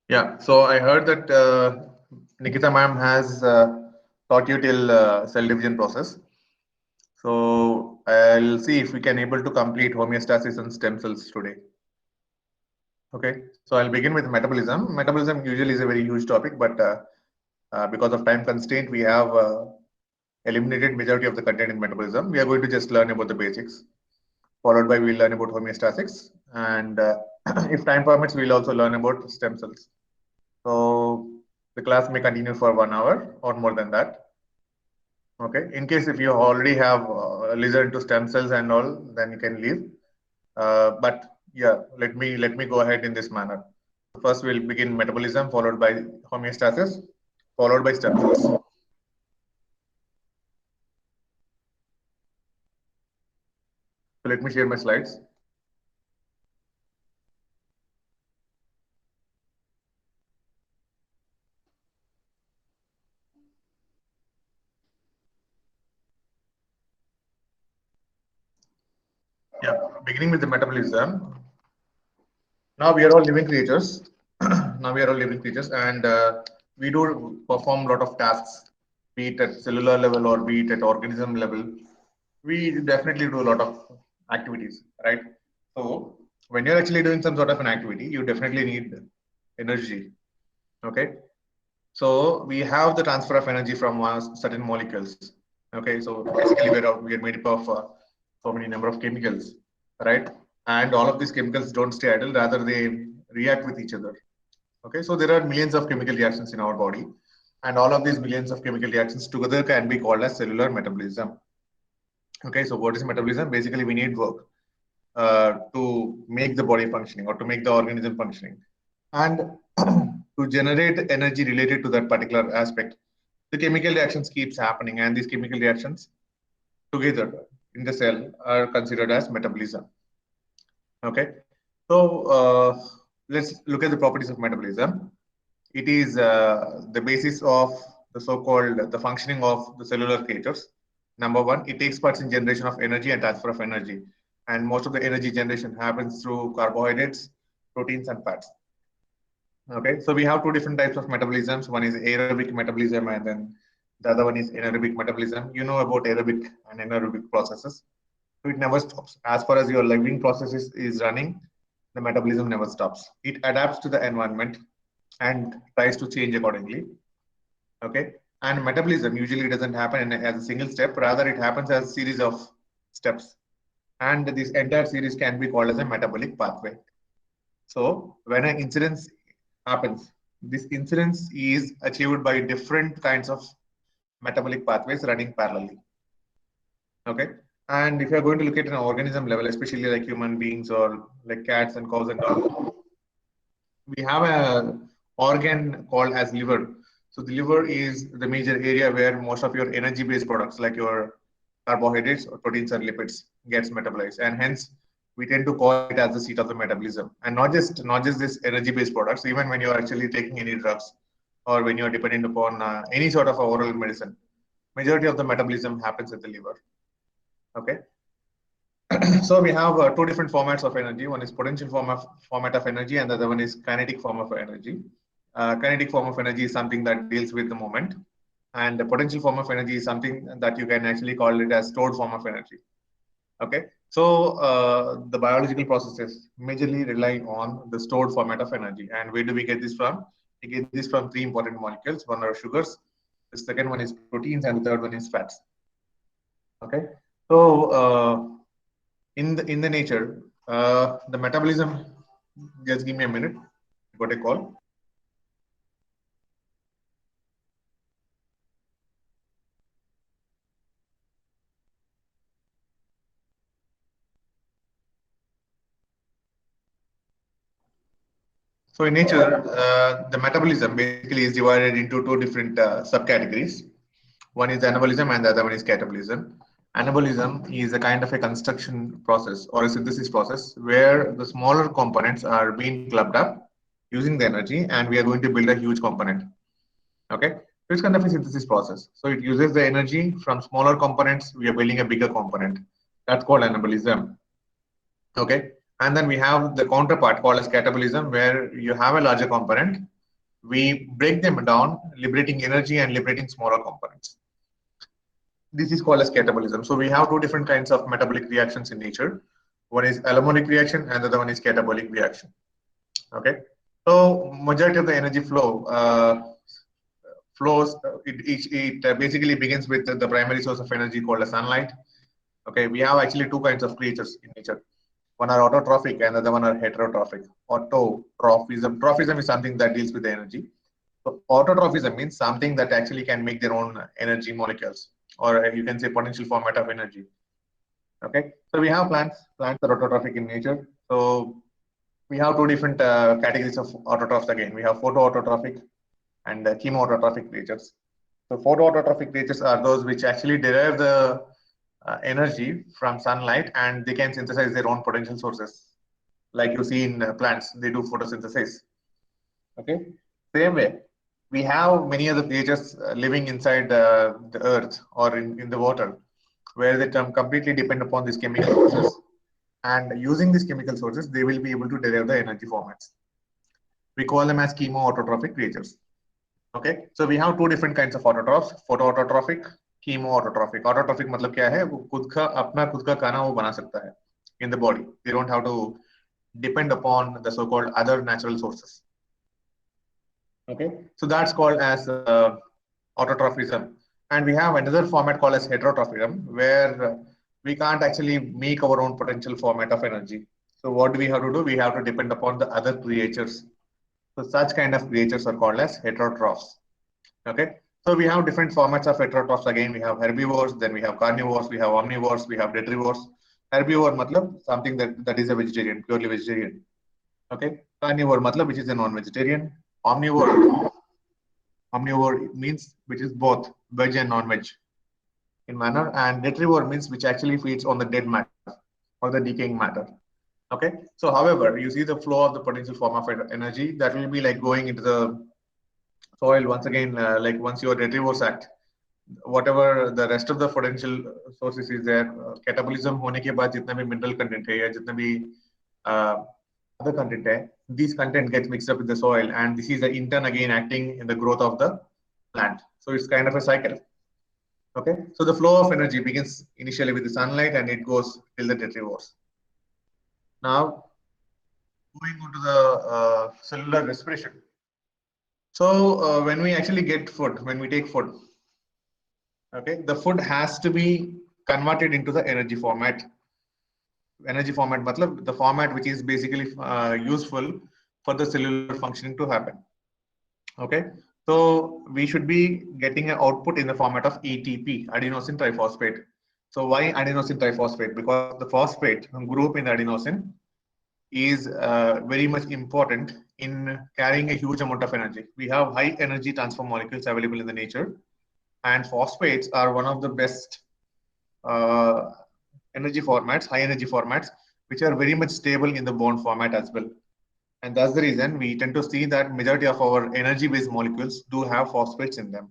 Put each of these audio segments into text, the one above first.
Yeah, so I heard that Nikita ma'am has taught you till cell division process. So I'll see if we can able to complete homeostasis and stem cells today. Okay, so I'll begin with metabolism. Metabolism usually is a very huge topic, but because of time constraint, we have eliminated majority of the content in metabolism. We are going to just learn about the basics. Followed by we'll learn about homeostatics, and if time permits, we'll also learn about stem cells. So the class may continue for 1 hour or more than that. Okay. In case if you already have listened to stem cells and all, then you can leave. But yeah, let me go ahead in this manner. First, we'll begin metabolism, followed by homeostasis, followed by stem cells. So let me share my slides. Yeah, beginning with the metabolism. Now we are all living creatures. Now we are all living creatures, and we do perform a lot of tasks, be it at cellular level or be it at organism level. We definitely do a lot of activities, right? So when you're actually doing some sort of an activity, you definitely need energy. Okay, so we have the transfer of energy from certain molecules. Okay, so basically we are made up of so many number of chemicals, right? And all of these chemicals don't stay idle; rather they react with each other. Okay, so there are millions of chemical reactions in our body, and all of these millions of chemical reactions together can be called as cellular metabolism. Okay, so what is metabolism? Basically, we need work to make the body functioning or to make the organism functioning, and to generate energy related to that particular aspect. The chemical reactions keeps happening, and these chemical reactions together in the cell are considered as metabolism. Okay, so let's look at the properties of metabolism. It is the basis of the so-called the functioning of the cellular creatures. Number one, it takes part in generation of energy and transfer of energy, and most of the energy generation happens through carbohydrates, proteins, and fats. Okay, so we have two different types of metabolisms. One is aerobic metabolism, and then the other one is anaerobic metabolism. You know about aerobic and anaerobic processes. So it never stops. As far as your living process is running, the metabolism never stops. It adapts to the environment and tries to change accordingly. Okay, and metabolism usually doesn't happen as a single step. Rather, it happens as a series of steps, and this entire series can be called as a metabolic pathway. So when an incidence happens, this incidence is achieved by different kinds of metabolic pathways running parallelly. Okay, and if you're going to look at an organism level, especially like human beings or like cats and cows and all, we have a organ called as liver. So the liver is the major area where most of your energy based products like your carbohydrates or proteins or lipids gets metabolized, and hence we tend to call it as the seat of the metabolism. And not just this energy based products, even when you are actually taking any drugs or when you are dependent upon any sort of oral medicine, majority of the metabolism happens at the liver. Okay, so we have two different formats of energy. One is potential format of energy, and the other one is kinetic form of energy. Kinetic form of energy is something that deals with the moment, and the potential form of energy is something that you can actually call it as stored form of energy. Okay, so the biological processes majorly rely on the stored format of energy. And where do we get this from? We get this from three important molecules. One are sugars, the second one is proteins, and the third one is fats. Okay, so in the nature, the metabolism. Just give me a minute. Got a call. So in nature, the metabolism basically is divided into two different subcategories. One is anabolism and the other one is catabolism. Anabolism is a kind of a construction process or a synthesis process where the smaller components are being clubbed up using the energy, and we are going to build a huge component. Okay, so it's kind of a synthesis process. So it uses the energy from smaller components. We are building a bigger component. That's called anabolism. Okay, and then we have the counterpart called as catabolism, where you have a larger component, we break them down, liberating energy and liberating smaller components. This is called as catabolism. So we have two different kinds of metabolic reactions in nature. One is allemolic reaction and the other one is catabolic reaction. Okay. So majority of the energy flows, it basically begins with the primary source of energy called as sunlight. Okay, we have actually two kinds of creatures in nature. One are autotrophic and the other one are heterotrophic. Trophism is something that deals with the energy. So autotrophism means something that actually can make their own energy molecules, or you can say potential format of energy. Okay, so we have plants. Plants are autotrophic in nature. So we have two different categories of autotrophs again. We have photoautotrophic and chemoautotrophic creatures. So photoautotrophic creatures are those which actually derive the energy from sunlight and they can synthesize their own potential sources. Like you see in plants, they do photosynthesis. Okay, same way, we have many other creatures living inside the earth or in the water, where they completely depend upon these chemical sources. And using these chemical sources, they will be able to derive the energy formats. We call them as chemoautotrophic creatures. Okay, so we have two different kinds of autotrophs: photoautotrophic, chemoautotrophic. Autotrophic मतलब क्या है? वो खुद का खाना वो बना सकता है in the body. They don't have to depend upon the so-called other natural sources. Okay, so that's called as autotrophism. And we have another format called as heterotrophism, where we can't actually make our own potential format of energy. So what do we have to do? We have to depend upon the other creatures. So such kind of creatures are called as heterotrophs. Okay, so we have different formats of heterotrophs. Again, we have herbivores, then we have carnivores, we have omnivores, we have detrivores. Herbivore matlab something that is a vegetarian, purely vegetarian. Okay, carnivore matlab which is a non-vegetarian. Omnivore means which is both veg and non-veg in manner, and detrivore means which actually feeds on the dead matter or the decaying matter. Okay, so however, you see the flow of the potential form of energy that will be like going into the soil once again, like once your detrivores act, whatever the rest of the potential sources is there, catabolism होने के बाद जितना भी mineral content है या जितना भी other content है, these content gets mixed up with the soil, and this is in turn again acting in the growth of the plant. So it's kind of a cycle. Okay, so the flow of energy begins initially with the sunlight and it goes till the detrivores. Now, going on to the cellular respiration. So when we actually get food, when we take food, okay, the food has to be converted into the energy format. Energy format, matlab the format which is basically useful for the cellular functioning to happen. Okay, so we should be getting an output in the format of ATP, adenosine triphosphate. So why adenosine triphosphate? Because the phosphate group in the adenosine is very much important in carrying a huge amount of energy. We have high energy transfer molecules available in the nature, and phosphates are one of the best energy formats, high energy formats, which are very much stable in the bond format as well. And that's the reason we tend to see that majority of our energy-based molecules do have phosphates in them.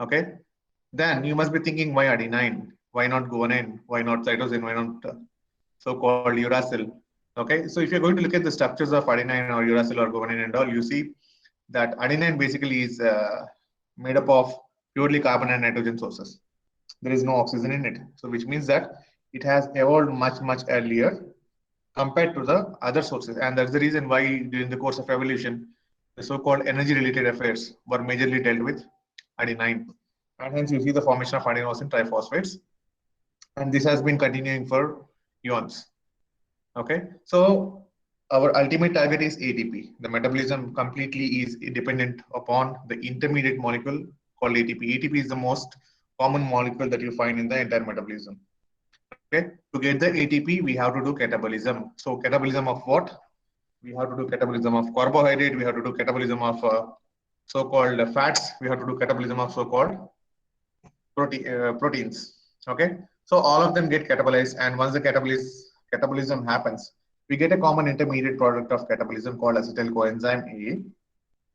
Okay, then you must be thinking, why adenine? Why not guanine? Why not cytosine? Why not so-called uracil? Okay, so if you're going to look at the structures of adenine or uracil or guanine and all, you see that adenine basically is made up of purely carbon and nitrogen sources. There is no oxygen in it. So which means that it has evolved much earlier compared to the other sources. And that's the reason why during the course of evolution, the so-called energy related affairs were majorly dealt with adenine. And hence you see the formation of adenosine triphosphates. And this has been continuing for eons. Okay, so our ultimate target is ATP. The metabolism completely is dependent upon the intermediate molecule called ATP. ATP is the most common molecule that you find in the entire metabolism. Okay, to get the ATP, we have to do catabolism. So catabolism of what? We have to do catabolism of carbohydrate. We have to do catabolism of so-called fats. We have to do catabolism of so-called proteins. Okay, so all of them get catabolized, and once the catabolism happens, we get a common intermediate product of catabolism called acetyl coenzyme A.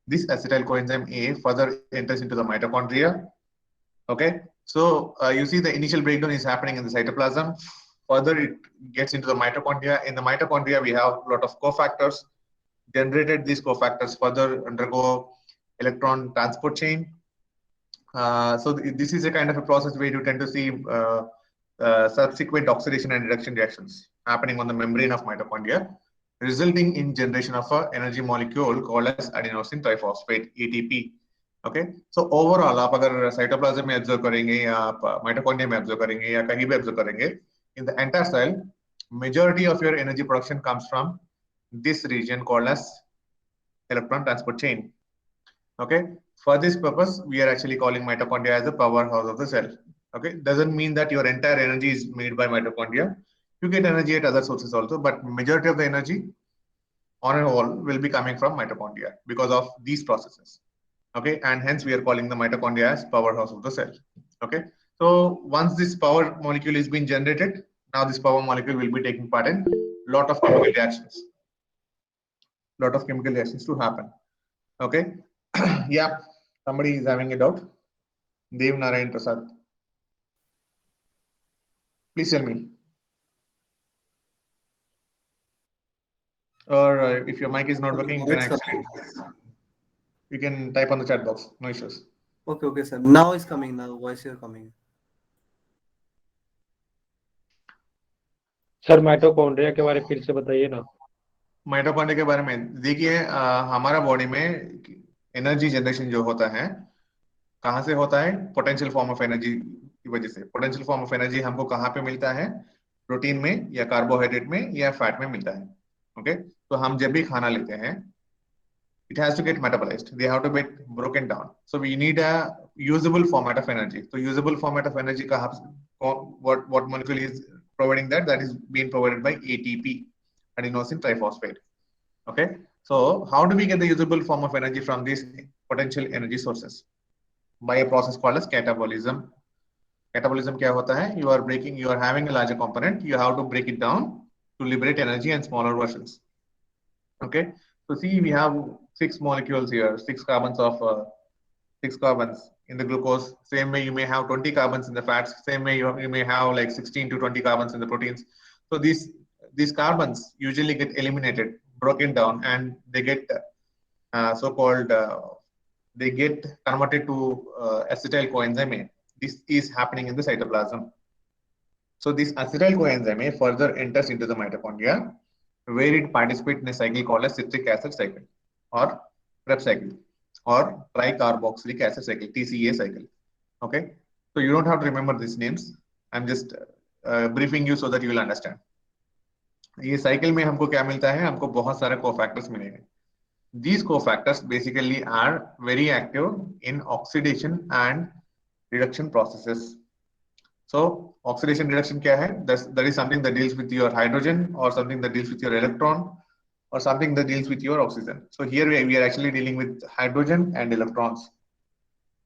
This acetyl coenzyme A further enters into the mitochondria. Okay, so you see the initial breakdown is happening in the cytoplasm. Further, it gets into the mitochondria. In the mitochondria, we have a lot of cofactors. generated these cofactors further undergo electron transport chain. So this is a kind of a process where you tend to see subsequent oxidation and reduction reactions happening on the membrane of mitochondria, resulting in generation of an energy molecule called as adenosine triphosphate (ATP). Okay, so overall आप अगर cytoplasm में observe करेंगे या आप mitochondria में observe करेंगे या कहीं भी observe करेंगे, in the entire cell, majority of your energy production comes from this region called as electron transport chain. Okay, for this purpose, we are actually calling mitochondria as the powerhouse of the cell. Okay, doesn't mean that your entire energy is made by mitochondria. You get energy at other sources also, but majority of the energy on a whole will be coming from mitochondria because of these processes. Okay, and hence we are calling the mitochondria as powerhouse of the cell. Okay, so once this power molecule is being generated, now this power molecule will be taking part in lot of chemical reactions. Lot of chemical reactions to happen. Okay, yeah, somebody is having a doubt. Dev Narayan Prasad. Please tell me. Or if your mic is not working, you can actually you can type on the chat box. No issues. Okay, sir. Now it's coming. Now voice is coming. Sir mitochondria के बारे में फिर से बताइए ना। Mitochondria के बारे में देखिए, हमारा बॉडी में एनर्जी जनरेशन जो होता है कहाँ से होता है? पोटेंशियल फॉर्म ऑफ एनर्जी की वजह से। पोटेंशियल फॉर्म ऑफ एनर्जी हमको कहाँ पे मिलता है? प्रोटीन में या कार्बोहाइड्रेट में या फैट में मिलता है। ओके, तो हम जब भी खाना लेते हैं, it has to get metabolized, they have to get broken down, so we need a usable format of energy. So usable format of energy का what molecule is providing that is being provided by ATP, adenosine triphosphate. Okay, so how do we get the usable form of energy from these potential energy sources? By a process called as catabolism. Catabolism क्या होता है? You are having a larger component, you have to break it down to liberate energy and smaller versions. Okay, so see, we have 6 molecules here, 6 carbons in the glucose. Same way you may have 20 carbons in the fats. Same way you may have like 16 to 20 carbons in the proteins. So these carbons usually get eliminated, broken down, and they get they get converted to acetyl coenzyme A. This is happening in the cytoplasm. So this acetyl coenzyme A further enters into the mitochondria, where it participates in a cycle called as citric acid cycle or Krebs cycle or tricarboxylic acid cycle, TCA cycle. Okay, so you don't have to remember these names. I'm just briefing you so that you will understand. ये cycle में हमको क्या मिलता है? हमको बहुत सारे cofactors मिलेंगे. These cofactors basically are very active in oxidation and reduction processes. So oxidation reduction क्या है? That is something that deals with your hydrogen or something that deals with your electron or something that deals with your oxygen. So here we are actually dealing with hydrogen and electrons.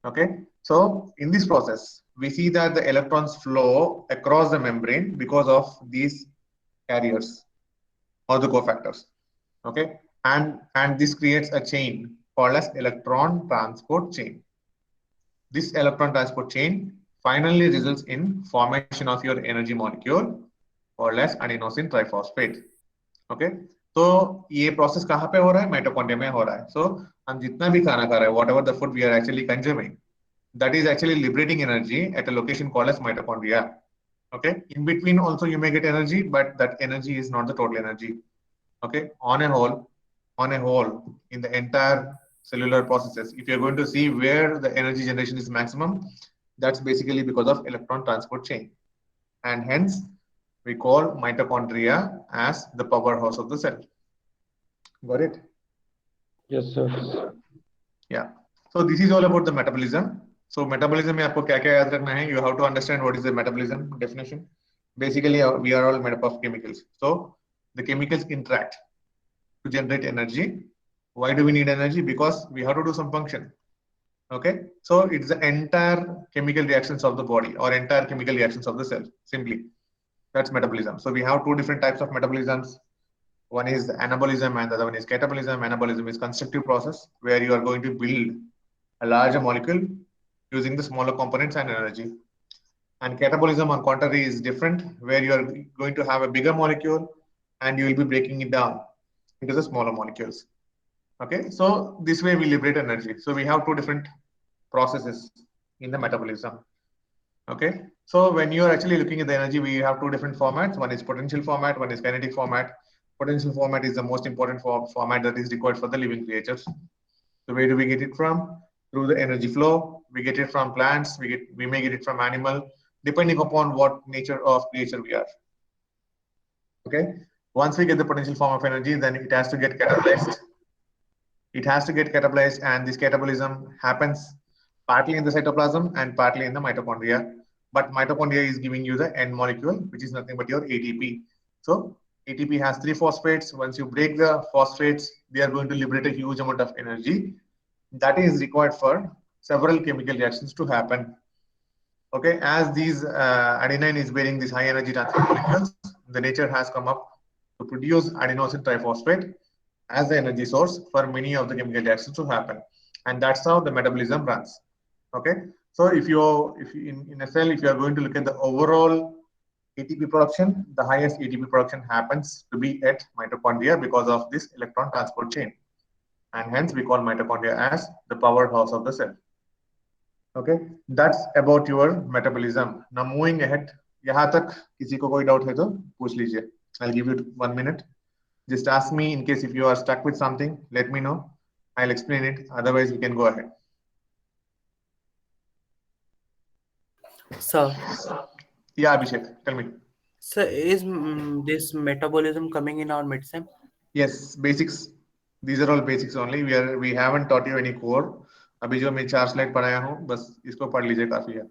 Okay, so in this process, we see that the electrons flow across the membrane because of these carriers or the cofactors. Okay, and this creates a chain called as electron transport chain. This electron transport chain finally results in formation of your energy molecule called as adenosine triphosphate. Okay, तो ये process कहाँ पे हो रहा है? Mitochondria में हो रहा है. So हम जितना भी खाना खा रहे हैं, whatever the food we are actually consuming, that is actually liberating energy at a location called as mitochondria. Okay, in between also you may get energy, but that energy is not the total energy. Okay, on a whole, in the entire cellular processes, if you're going to see where the energy generation is maximum, that's basically because of electron transport chain, and hence we call mitochondria as the powerhouse of the cell. Got it? Yes, sir. Yeah. So this is all about the metabolism. So metabolism में आपको क्या-क्या याद रखना है? You have to understand what is the metabolism definition. Basically, we are all made up of chemicals. So the chemicals interact to generate energy. Why do we need energy? Because we have to do some function. Okay, so it's the entire chemical reactions of the body or entire chemical reactions of the cell. Simply, that's metabolism. So we have two different types of metabolisms. One is anabolism and the other one is catabolism. Anabolism is constructive process where you are going to build a larger molecule using the smaller components and energy. And catabolism, on contrary, is different, where you are going to have a bigger molecule and you will be breaking it down into the smaller molecules. Okay, so this way we liberate energy. So we have two different processes in the metabolism. Okay, so when you are actually looking at the energy, we have two different formats. One is potential format, one is kinetic format. Potential format is the most important format that is required for the living creatures. So where do we get it from? Through the energy flow. We get it from plants. We may get it from animal, depending upon what nature of creature we are. Okay. Once we get the potential form of energy, then it has to get catabolized. It has to get catabolized, and this catabolism happens partly in the cytoplasm and partly in the mitochondria. But mitochondria is giving you the end molecule, which is nothing but your ATP. So ATP has 3 phosphates. Once you break the phosphates, they are going to liberate a huge amount of energy that is required for several chemical reactions to happen. Okay, as these adenine is bearing these high energy transport molecules, the nature has come up to produce adenosine triphosphate as the energy source for many of the chemical reactions to happen, and that's how the metabolism runs. Okay, so if you in a cell, if you are going to look at the overall ATP production, the highest ATP production happens to be at mitochondria because of this electron transport chain, and hence we call mitochondria as the powerhouse of the cell. Okay, that's about your metabolism. Now moving ahead, यहाँ तक किसी को कोई doubt है तो पूछ लीजिए. I'll give you 1 minute. Just ask me in case if you are stuck with something. Let me know. I'll explain it. Otherwise, we can go ahead. Sir, Yeah, Abhishek, tell me. sir, is this metabolism coming in our mid-sem? Yes, basics. These are all basics only. We haven't taught you any core. अभी जो मैं 4 slide पढ़ाया हूँ, बस इसको पढ़ लीजिए काफी है.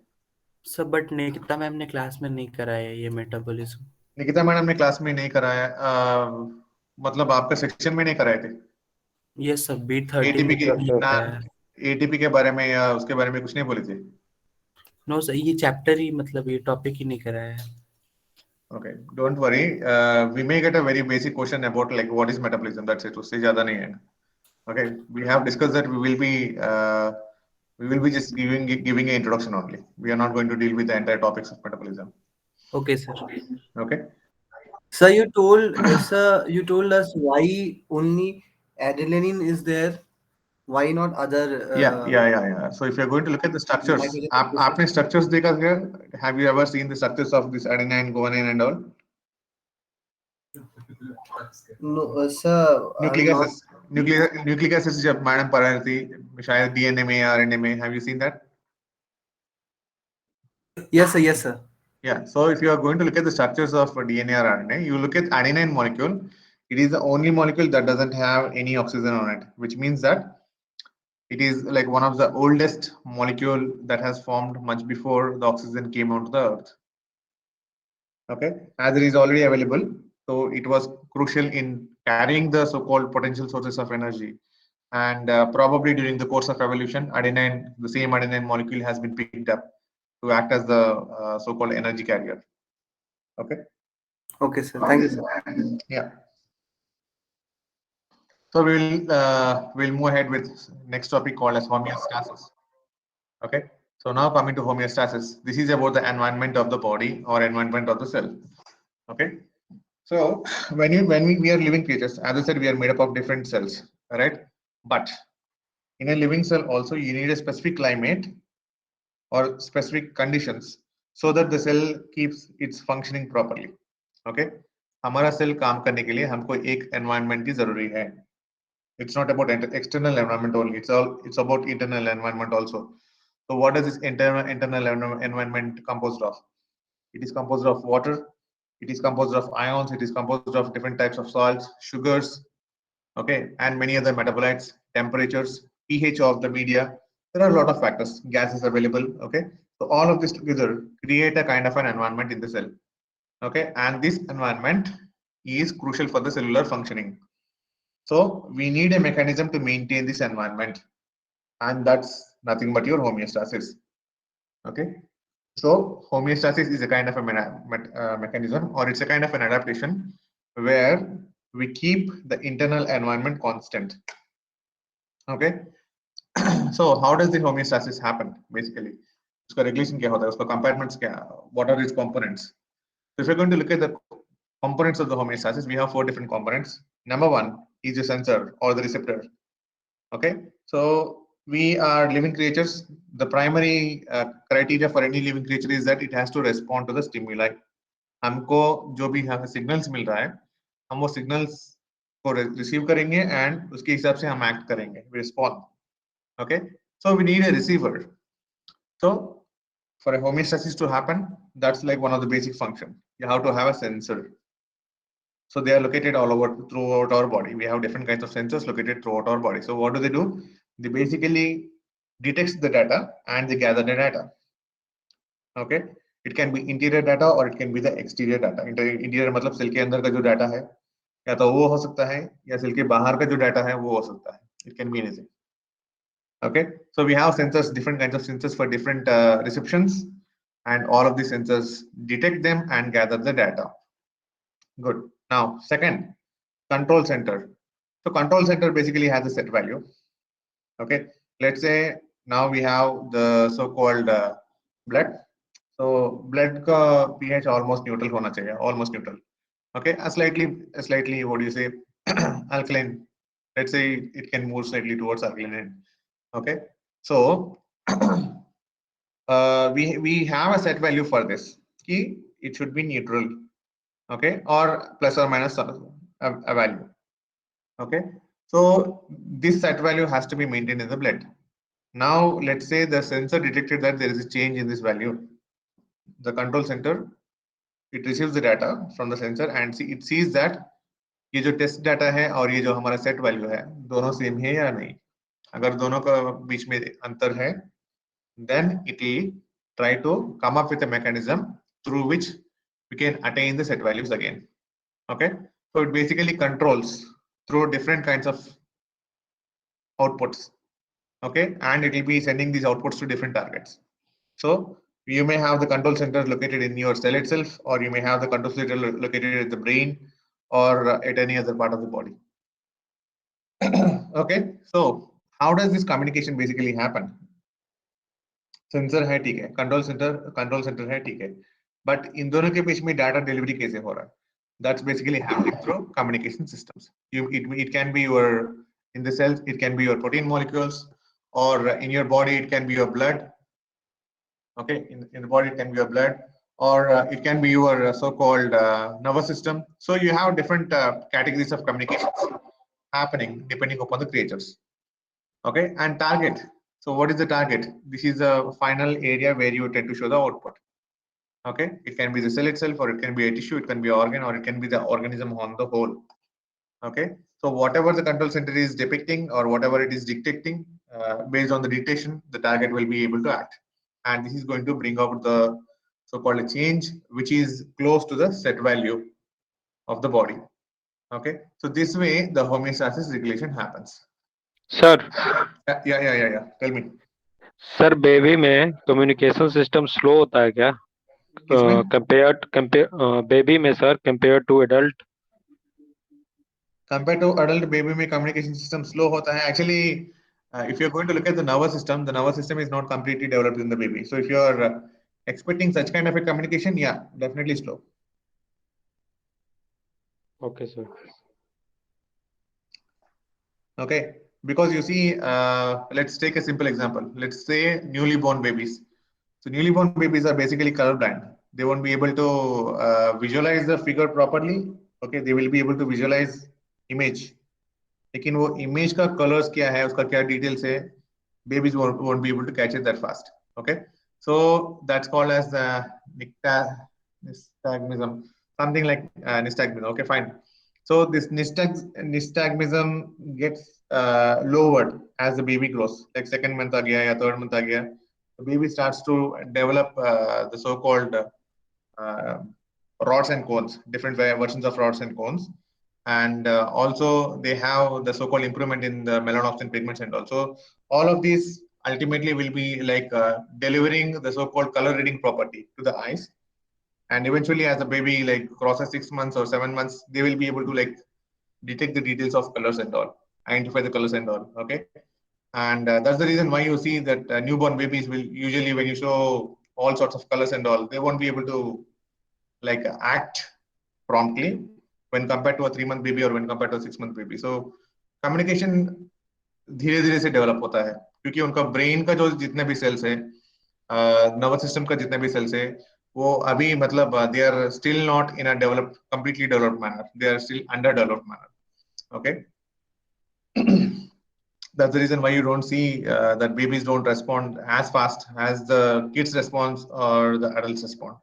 सर बट निकिता मैम ने क्लास में नहीं कराया ये मेटाबॉलिज्म. निकिता मैडम ने क्लास में नहीं कराया. मतलब आपका सेक्शन में नहीं कराए थे? यस सर, B13 एटीपी के ना, कराया. एटीपी के बारे में या उसके बारे में कुछ नहीं बोले थे? नो सर, ये चैप्टर ही मतलब ये टॉपिक ही नहीं कराया है. Okay, don't worry. We may get a very basic question about like what is metabolism. That's it. उससे ज़्यादा नहीं है. Okay, we have discussed that we will be just giving an introduction only. We are not going to deal with the entire topics of metabolism. Okay sir. Okay. Sir, you told us why only adenine is there. Why not other? Yeah. So if you're going to look at the structures, आपने structures देखा क्या? Have you ever seen the structures of this adenine, guanine, and all? No, sir. Nucleic acids जब madam पढ़ा रही थी, शायद DNA में या RNA में. Have you seen that? Yes, sir. Yeah, so if you are going to look at the structures of DNA or RNA, you look at adenine molecule. It is the only molecule that doesn't have any oxygen on it, which means that it is like one of the oldest molecule that has formed much before the oxygen came onto the earth. Okay, as it is already available, so it was crucial in carrying the so-called potential sources of energy. And probably during the course of evolution, adenine, the same adenine molecule has been picked up to act as the so-called energy carrier. Okay. Okay, sir. Thank you, sir. Yeah. So we'll move ahead with next topic called as homeostasis. Okay. So now coming to homeostasis, this is about the environment of the body or environment of the cell. Okay. So when we are living creatures, as I said, we are made up of different cells, right? But in a living cell also, you need a specific climate or specific conditions so that the cell keeps its functioning properly. Okay, हमारा cell काम करने के लिए हमको एक environment की जरूरी है. It's not about external environment only. It's about internal environment also. So what does this internal environment composed of? It is composed of water. It is composed of ions. It is composed of different types of salts, sugars, okay, and many other metabolites, temperatures, pH of the media. There are a lot of factors. Gas is available. Okay, so all of this together create a kind of an environment in the cell. Okay, and this environment is crucial for the cellular functioning. So we need a mechanism to maintain this environment, and that's nothing but your homeostasis. Okay, so homeostasis is a kind of a mechanism, or it's a kind of an adaptation where we keep the internal environment constant. Okay, so how does the homeostasis happen? Basically, उसका regulation क्या होता है? उसका compartments क्या? What are its components? So if you're going to look at the components of the homeostasis, we have 4 different components. Number 1 is the sensor or the receptor. Okay, so we are living creatures. The primary criteria for any living creature is that it has to respond to the stimuli. हमको जो भी हमें signals मिल रहा है हम वो signals को receive करेंगे एंड उसके हिसाब से हम एक्ट करेंगे, respond. Okay, so we need a receiver. So for a homeostasis to happen, that's like one of the basic function. You have to have a sensor. So they are located all over throughout our body. We have different kinds of sensors located throughout our body. So what do? They basically detects the data and they gather the data. Okay, it can be interior data or it can be the exterior data. Interior मतलब cell के अंदर का जो data है या तो वो हो सकता है या सेल के बाहर का जो डाटा है वो हो सकता है. It can be anything. Okay, so we have sensors, different kinds of sensors for different receptions, and all of these sensors detect them and gather the data. Good. Now, second, control center. So control center basically has a set value. Okay, let's say now we have the so-called blood. So blood ka pH almost neutral hona chahiye, almost neutral. Okay, a slightly what do you say, alkaline. Let's say it can move slightly towards alkaline. Okay, so we have a set value for this. Key, it should be neutral. Okay, or plus or minus a value. Okay, so this set value has to be maintained in the blood. Now let's say the sensor detected that there is a change in this value. The control center, it receives the data from the sensor and it sees that ये जो test data है और ये जो हमारा set value है दोनों same है या नहीं. अगर दोनों का बीच में अंतर है, then it will try to come up with a mechanism through which we can attain the set values again. Okay, so it basically controls through different kinds of outputs. Okay, and it will be sending these outputs to different targets. So you may have the control center located in your cell itself, or you may have the control center located at the brain or at any other part of the body. Okay, so how does this communication basically happen? Sensor है ठीक है, control centre है ठीक है, but in दोनों के बीच में data delivery कैसे हो रहा है? That's basically happening through communication systems. It can be your in the cells, it can be your protein molecules, or in your body it can be your blood. Okay, in the body it can be your blood, or it can be your so-called nervous system. So you have different categories of communications happening depending upon the creatures. Okay, and target. So what is the target? This is a final area where you tend to show the output. Okay, it can be the cell itself, or it can be a tissue, it can be an organ, or it can be the organism on the whole. Okay, so whatever the control center is depicting or whatever it is detecting, based on the detection, the target will be able to act, and this is going to bring out the so-called change, which is close to the set value of the body. Okay, so this way the homeostasis regulation happens. Sir Yeah. Tell me. Sir baby में communication system slow होता है क्या? किसमें? Baby में sir compare to adult. Compared to adult baby में communication system slow होता है. Actually, if you're going to look at the nervous system is not completely developed in the baby. So if you're expecting such kind of a communication, yeah, definitely slow. Okay sir. Okay, because you see, let's take a simple example. Let's say newly born babies. So newly born babies are basically colorblind. They won't be able to visualize the figure properly. Okay, they will be able to visualize image. लेकिन वो image का colors क्या है, उसका क्या details है, babies won't be able to catch it that fast. Okay, so that's called as nystagmism, something like nystagmism. Okay, fine. So this nystagmism gets lowered as the baby grows. Like second month आ गया या third month आ गया, the baby starts to develop the so-called rods and cones, different versions of rods and cones. And also they have the so-called improvement in the melanopsin pigments, and also all of these ultimately will be like delivering the so-called color reading property to the eyes. And eventually as the baby like crosses 6 months or 7 months, they will be able to like detect the details of colors and all, identify the colors and all. Okay, and that's the reason why you see that newborn babies will usually, when you show all sorts of colors and all, they won't be able to like act promptly when compared to a 3-month baby or when compared to a 6-month baby. So communication धीरे धीरे से develop होता है, क्योंकि उनका brain का जो जितने भी सेल्स है, नर्वस सिस्टम का जितने भी सेल्स है, वो अभी मतलब they are still not in a developed, completely developed manner, they are still under developed manner. Okay. That's the reason why you don't see that babies don't respond as fast as the kids response or the adults respond.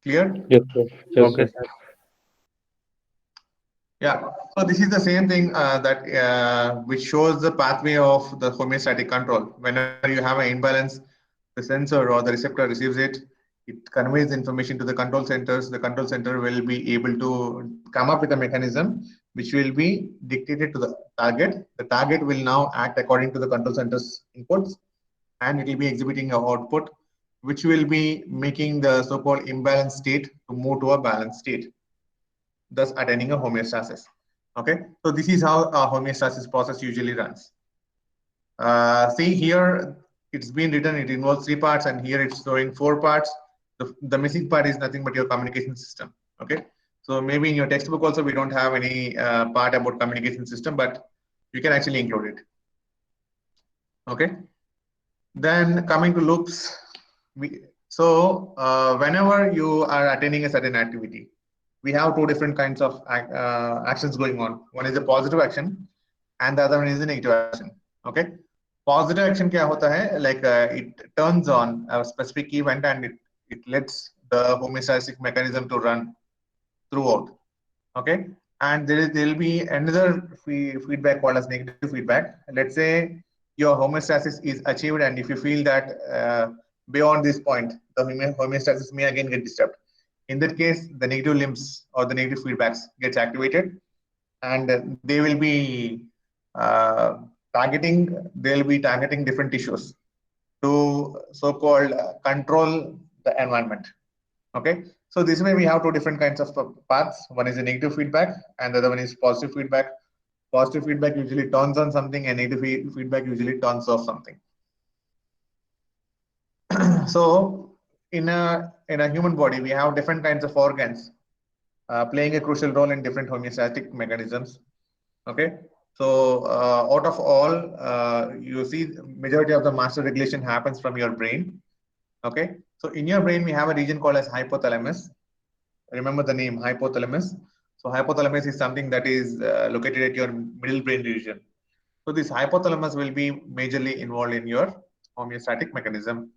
Clear? Yes, sir. Yes, Okay, sir. sir. Yeah. So this is the same thing that which shows the pathway of the homeostatic control. Whenever you have an imbalance, the sensor or the receptor receives it. It conveys information to the control centers. The control center will be able to come up with a mechanism which will be dictated to the target. The target will now act according to the control center's inputs, and it will be exhibiting an output which will be making the so-called imbalanced state to move to a balanced state, thus attaining a homeostasis. Okay, so this is how a homeostasis process usually runs. See here, it's been written, it involves 3 parts, and here it's showing 4 parts. The missing part is nothing but your communication system. Okay, so maybe in your textbook also we don't have any part about communication system, but you can actually include it. Okay, then coming to loops, whenever you are attending a certain activity, we have 2 different kinds of actions going on. One is a positive action and the other one is a negative action. Okay, positive action kya hota hai, like it turns on a specific event and it lets the homeostatic mechanism to run throughout. Okay, and there will be another feedback called as negative feedback. Let's say your homeostasis is achieved, and if you feel that beyond this point the homeostasis may again get disturbed, in that case the negative limbs or the negative feedbacks gets activated, and they will be targeting different tissues to so-called control the environment. Okay, so this way we have 2 different kinds of paths. One is a negative feedback and the other one is positive feedback. Positive feedback usually turns on something and negative feedback usually turns off something. So in a human body we have different kinds of organs playing a crucial role in different homeostatic mechanisms. Okay, so out of all, you see majority of the master regulation happens from your brain. Okay, so in your brain we have a region called as hypothalamus. Remember the name hypothalamus. So hypothalamus is something that is located at your middle brain region. So this hypothalamus will be majorly involved in your homeostatic mechanism.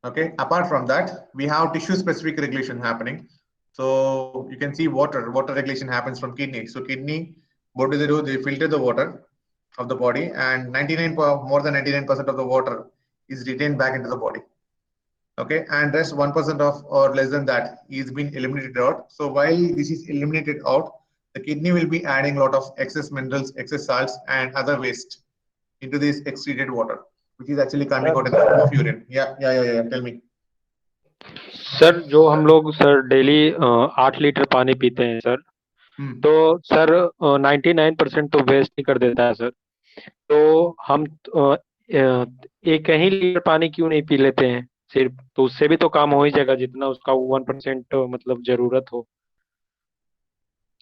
Okay, apart from that, we have tissue specific regulation happening. So you can see water regulation happens from kidney. So kidney, what do? They filter the water of the body, and more than 99% of the water is retained back into the body. Okay, and rest 1% of or less than that is being eliminated out. So while this is eliminated out, the kidney will be adding a lot of excess minerals, excess salts, and other waste into this excreted water, which is actually coming out in the form of urine. Yeah. Tell me. Sir जो हम लोग sir daily 8 litre पानी पीते हैं sir, तो sir 99% तो waste ही कर देता है सर. तो हम एक ही लीटर पानी क्यों नहीं पी लेते हैं सिर्फ, तो उससे भी तो काम हो ही जाएगा जितना उसका 1% मतलब जरूरत हो.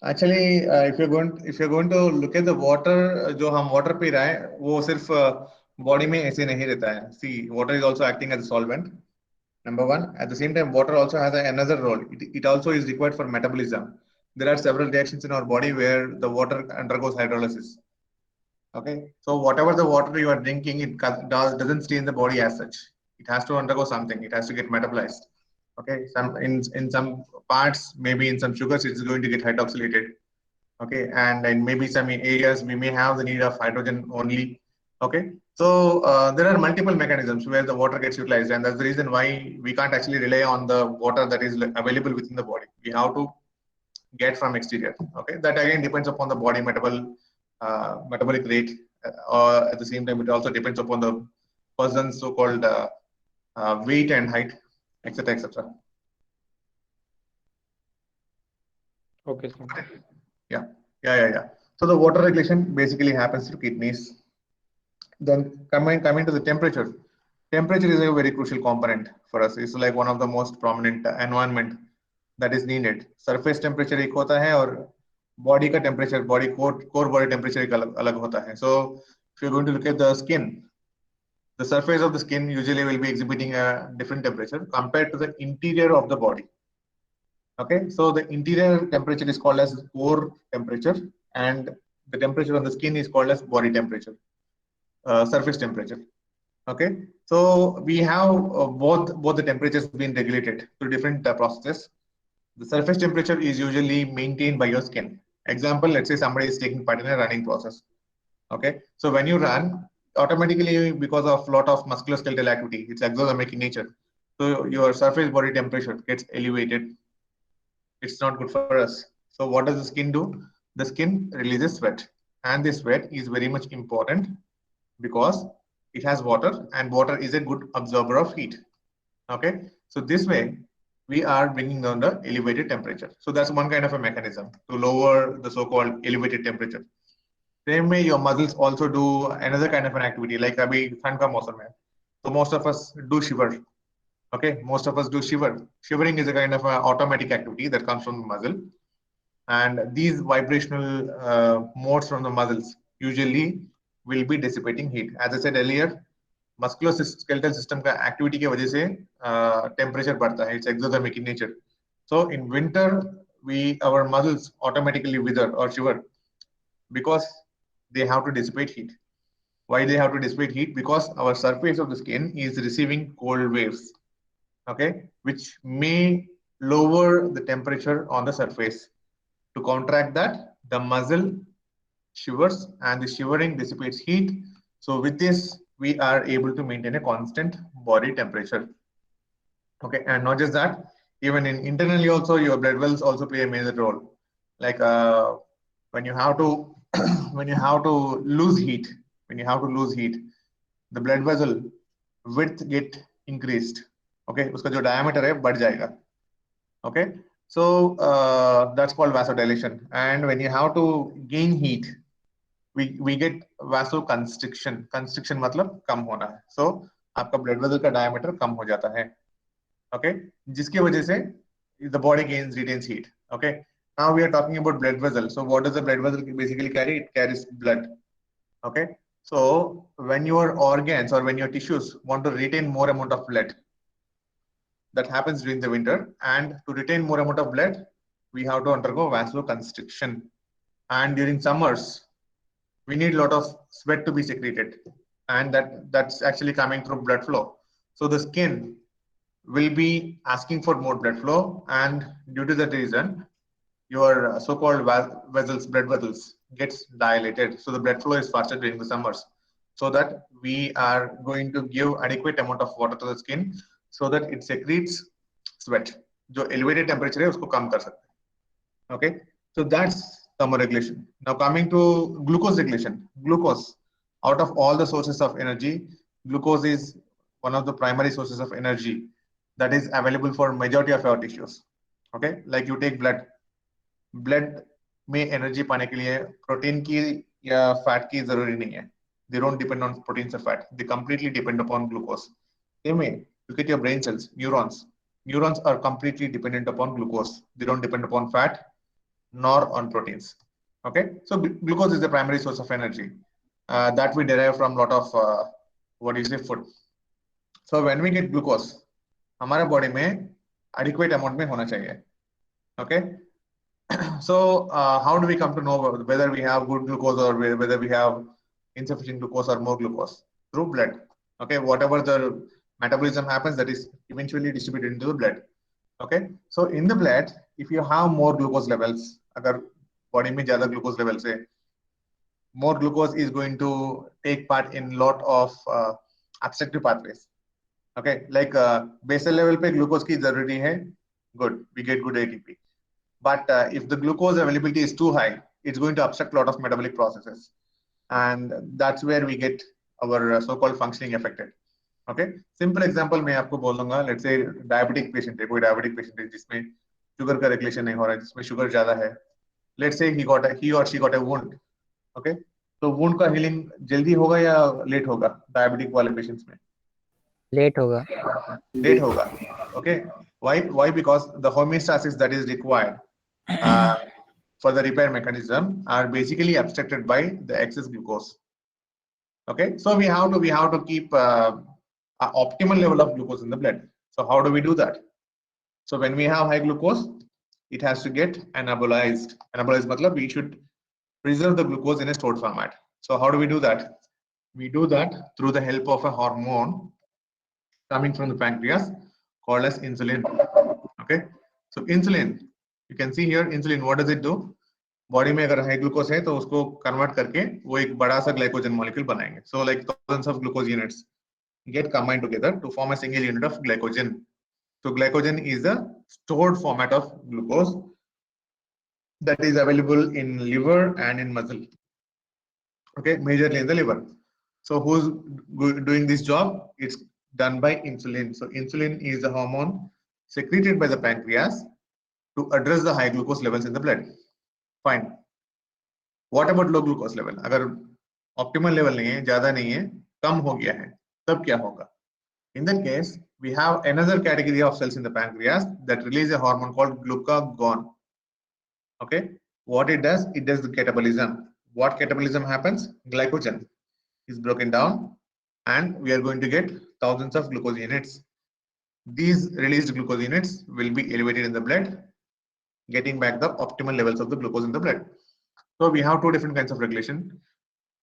Actually, if you're going to look at the water, जो हम water पी रहा है वो सिर्फ body में ऐसे नहीं रहता है. See, water is also acting as a solvent. Number one, at the same time, water also has another role. It also is required for metabolism. There are several reactions in our body where the water undergoes hydrolysis. Okay, so whatever the water you are drinking, it doesn't stay in the body as such. It has to undergo something. It has to get metabolized. Okay, in some parts, maybe in some sugars, it's going to get hydroxylated. Okay, and in maybe some areas we may have the need of hydrogen only. Okay, so there are multiple mechanisms where the water gets utilized, and that's the reason why we can't actually rely on the water that is available within the body. We have to get from exterior. Okay, that again depends upon the body metabolic rate, or at the same time it also depends upon the person's so-called weight and height, etc., etc. Okay, sir. Yeah. So the water regulation basically happens through kidneys. Then coming to the temperature. Temperature is a very crucial component for us. It's like one of the most prominent environment that is needed. Surface temperature एक होता है और body का temperature, body core body temperature एक अलग अलग होता है. So if you going to look at the skin, the surface of the skin usually will be exhibiting a different temperature compared to the interior of the body. Okay, so the interior temperature is called as core temperature, and the temperature on the skin is called as body temperature, surface temperature. Okay, so we have both the temperatures being regulated through different processes. The surface temperature is usually maintained by your skin. Example, let's say somebody is taking part in a running process. Okay, so when you run, automatically, because of lot of musculoskeletal activity, it's exothermic in nature, so your surface body temperature gets elevated. It's not good for us. So what does the skin do? The skin releases sweat, and this sweat is very much important because it has water, and water is a good absorber of heat. Okay, so this way we are bringing down the elevated temperature. So that's one kind of a mechanism to lower the so-called elevated temperature. Same way, your muscles also do another kind of an activity. Like अभी ठंड का मौसम है, so most of us do shiver. Okay, most of us do shiver. Shivering is a kind of an automatic activity that comes from the muscle, and these vibrational modes from the muscles usually will be dissipating heat. As I said earlier, musculoskeletal system का activity के वजह से temperature बढ़ता है. It's exothermic in nature. So in winter, our muscles automatically wither or shiver because they have to dissipate heat. Why they have to dissipate heat? Because our surface of the skin is receiving cold waves, okay, which may lower the temperature on the surface. To counteract that, the muscle shivers, and the shivering dissipates heat. So with this, we are able to maintain a constant body temperature. Okay, and not just that, even internally also, your blood vessels also play a major role. Like when you have to when you have to lose heat, the blood vessel width get increased. Okay, उसका जो diameter है बढ़ जाएगा. Okay, so that's called vasodilation. And when you have to gain heat, we get vasoconstriction. Constriction मतलब कम होना है. So आपका blood vessel का diameter कम हो जाता है. Okay, जिसकी वजह से the body retains heat. Okay, now we are talking about blood vessel. So what does the blood vessel basically carry? It carries blood. Okay, so when your organs or when your tissues want to retain more amount of blood, that happens during the winter, and to retain more amount of blood, we have to undergo vasoconstriction. And during summers, we need a lot of sweat to be secreted, and that's actually coming through blood flow. So the skin will be asking for more blood flow, and due to that reason, your so-called vessels, blood vessels, gets dilated. So the blood flow is faster during the summers, so that we are going to give adequate amount of water to the skin, so that it secretes sweat. जो elevated temperature है उसको कम कर सकते हैं. Okay, so that's thermoregulation. Now coming to glucose regulation. Glucose, out of all the sources of energy, glucose is one of the primary sources of energy that is available for majority of our tissues. Okay, like you take blood में energy पाने के लिए protein की या fat की जरूरी नहीं है. They don't depend on proteins or fat. They completely depend upon glucose. Same way, look at your brain cells, neurons. Neurons are completely dependent upon glucose. They don't depend upon fat nor on proteins. Okay, so glucose is the primary source of energy that we derive from lot of food. So when we get glucose, हमारे body में adequate amount में होना चाहिए. Okay, so how do we come to know whether we have good glucose or whether we have insufficient glucose or more glucose? Through blood. Okay, whatever the metabolism happens, that is eventually distributed into the blood. Okay, so in the blood, if you have more glucose levels, अगर body में ज़्यादा glucose levels है, more glucose is going to take part in lot of obstructive pathways. Okay, like basal level पे glucose की जरूरी है, good, we get good ATP. But if the glucose availability is too high, it's going to obstruct a lot of metabolic processes, and that's where we get our so-called functioning affected. Okay, simple example मैं आपको बोलूँगा. Let's say diabetic patient है, कोई diabetic patient है जिसमें sugar का regulation नहीं हो रहा है, जिसमें sugar ज़्यादा है. Let's say he or she got a wound. Okay, तो wound का healing जल्दी होगा या late होगा diabetic वाले patients में? Late होगा. Late होगा. Okay, why? Because the homeostasis that is required for the repair mechanism are basically abstracted by the excess glucose. Okay, so we have to keep an optimal level of glucose in the blood. So how do we do that? So when we have high glucose, it has to get anabolized. Anabolized matlab we should preserve the glucose in a stored format. So how do we do that? We do that through the help of a hormone coming from the pancreas called as insulin. Okay, so insulin, you can see here insulin, what does it do? Body में अगर high glucose है तो उसको convert करके वो एक बड़ा सा ग्लाइकोजन मॉलिक्यूल बनाएंगे. So like thousands of glucose units get combined together to form a single unit of glycogen. So glycogen is a stored format of glucose that is available in liver and in muscle. Okay, majorly in the liver. So who's doing this job? It's done by insulin. So insulin is a hormone secreted by the pancreas to address the high glucose levels in the blood. Fine. What about low glucose level? अगर optimal level नहीं है, ज़्यादा नहीं है, कम हो गया है, तब क्या होगा? In that case, we have another category of cells in the pancreas that release a hormone called glucagon. Okay, what it does the catabolism. What catabolism happens? Glycogen is broken down, and we are going to get thousands of glucose units. These released glucose units will be elevated in the blood, getting back the optimal levels of the glucose in the blood. So we have two different kinds of regulation.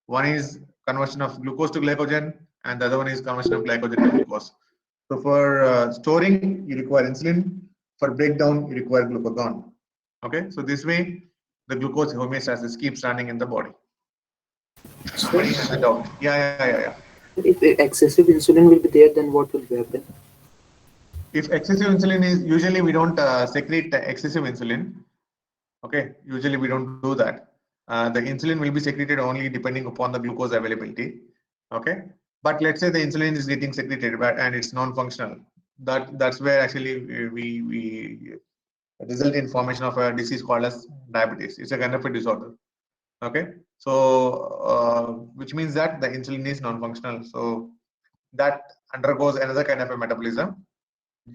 One is conversion of glucose to glycogen, and the other one is conversion of glycogen to glucose. So for storing, you require insulin. For breakdown, you require glucagon. Okay, so this way, the glucose homeostasis keeps running in the body. Somebody has a doubt. Yeah. If excessive insulin will be there, then what will happen? If excessive insulin is, usually we don't secrete excessive insulin. Okay, usually we don't do that. The insulin will be secreted only depending upon the glucose availability. Okay, but let's say the insulin is getting secreted and it's non-functional. That's where actually we result in formation of a disease called as diabetes. It's a kind of a disorder. Okay, so which means that the insulin is non-functional. So that undergoes another kind of a metabolism.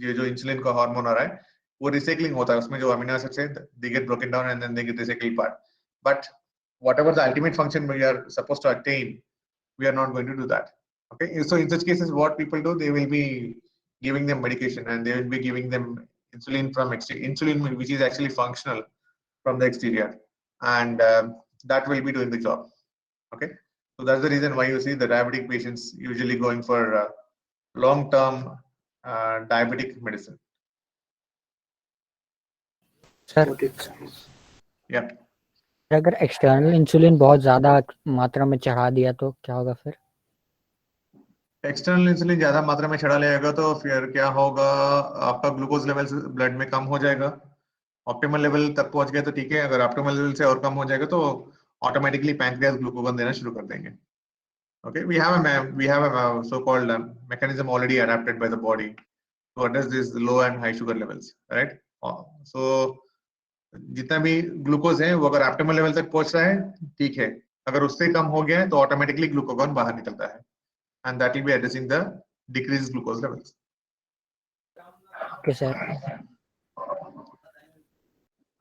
ये जो insulin का hormone आ रहा है, वो recycling होता है. उसमें जो amino acids है, they get broken down and then they get recycled part. But whatever the ultimate function we are supposed to attain, we are not going to do that. Okay, so in such cases, what people do, they will be giving them medication and they will be giving them insulin from insulin, which is actually functional from the exterior, and that will be doing the job. Okay, so that's the reason why you see the diabetic patients usually going for long-term diabetic medicine. Sir Yeah. अगर external insulin बहुत ज्यादा मात्रा में चढ़ा दिया तो क्या होगा फिर? एक्सटर्नल इंसुलिन ज्यादा मात्रा में चढ़ा लेगा तो फिर क्या होगा, आपका ग्लूकोज लेवल ब्लड में कम हो जाएगा. ऑप्टिमल लेवल तक पहुंच गया तो ठीक है, अगर ऑप्टिमल लेवल से और कम हो जाएगा तो ऑटोमेटिकली पैंक्रियास ग्लूकोगन देना शुरू कर देंगे. Okay, we have a so-called mechanism already adapted by the body to address these low and high sugar levels, right? So जितना भी ग्लूकोज है वो अगर ऑप्टिमल लेवल तक पहुंच रहा है ठीक है, अगर उससे कम हो गया है तो ऑटोमेटिकली ग्लूकागॉन बाहर निकलता है, and that will be addressing the decreased glucose levels. Okay, sir.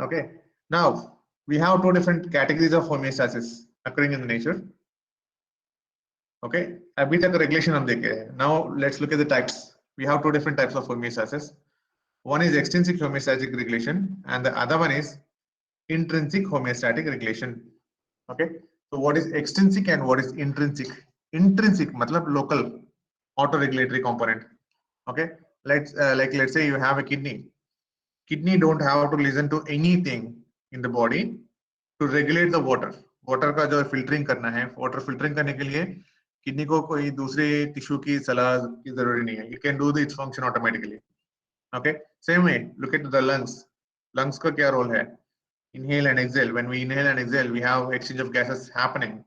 Okay, now we have two different categories of homeostasis occurring in the nature. Okay, अभी तक regulation हम देखे हैं. Now let's look at the types. We have two different types of homeostasis. One is extrinsic homeostatic regulation and the other one is intrinsic homeostatic regulation. Okay, so what is extrinsic and what is intrinsic? Intrinsic matlab local auto-regulatory component. Okay, let's say you have a kidney. Kidney don't have to listen to anything in the body to regulate the water. Water का जो filtering करना है, water filtering करने के लिए kidney को कोई दूसरे टिश्यू की सलाह की जरूरी नहीं है. It can do its function automatically. Okay, same way, look at the lungs. Lungs का क्या role है? Inhale and exhale. When we inhale and exhale, we have exchange of gases happening.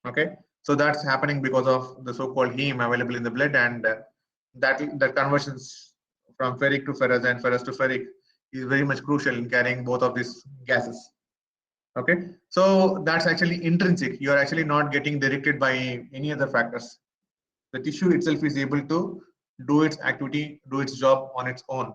Okay, so that's happening because of the so-called heme available in the blood, and that conversions from ferric to ferrous and ferrous to ferric is very much crucial in carrying both of these gases. Okay, so that's actually intrinsic. You are actually not getting directed by any other factors. The tissue itself is able to do its activity, do its job on its own.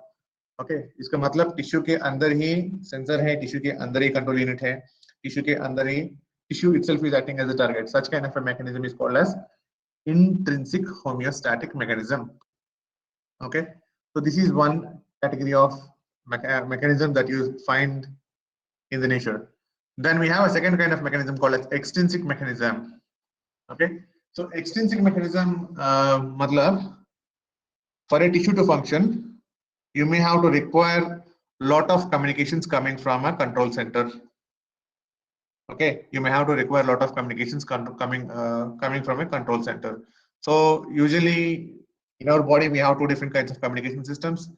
Okay इसका मतलब tissue के अंदर ही sensor है, tissue के अंदर ही control unit है, tissue के अंदर ही tissue itself is acting as a target. Such kind of a mechanism is called as intrinsic homeostatic mechanism. Okay, so this is one category of mechanism that you find in the nature. Then we have a second kind of mechanism called as extrinsic mechanism. Okay, so extrinsic mechanism matlab for a tissue to function you may have to require lot of communications coming from a control center. Okay, you may have to require a lot of communications coming from a control center. So usually in our body we have two different kinds of communication systems.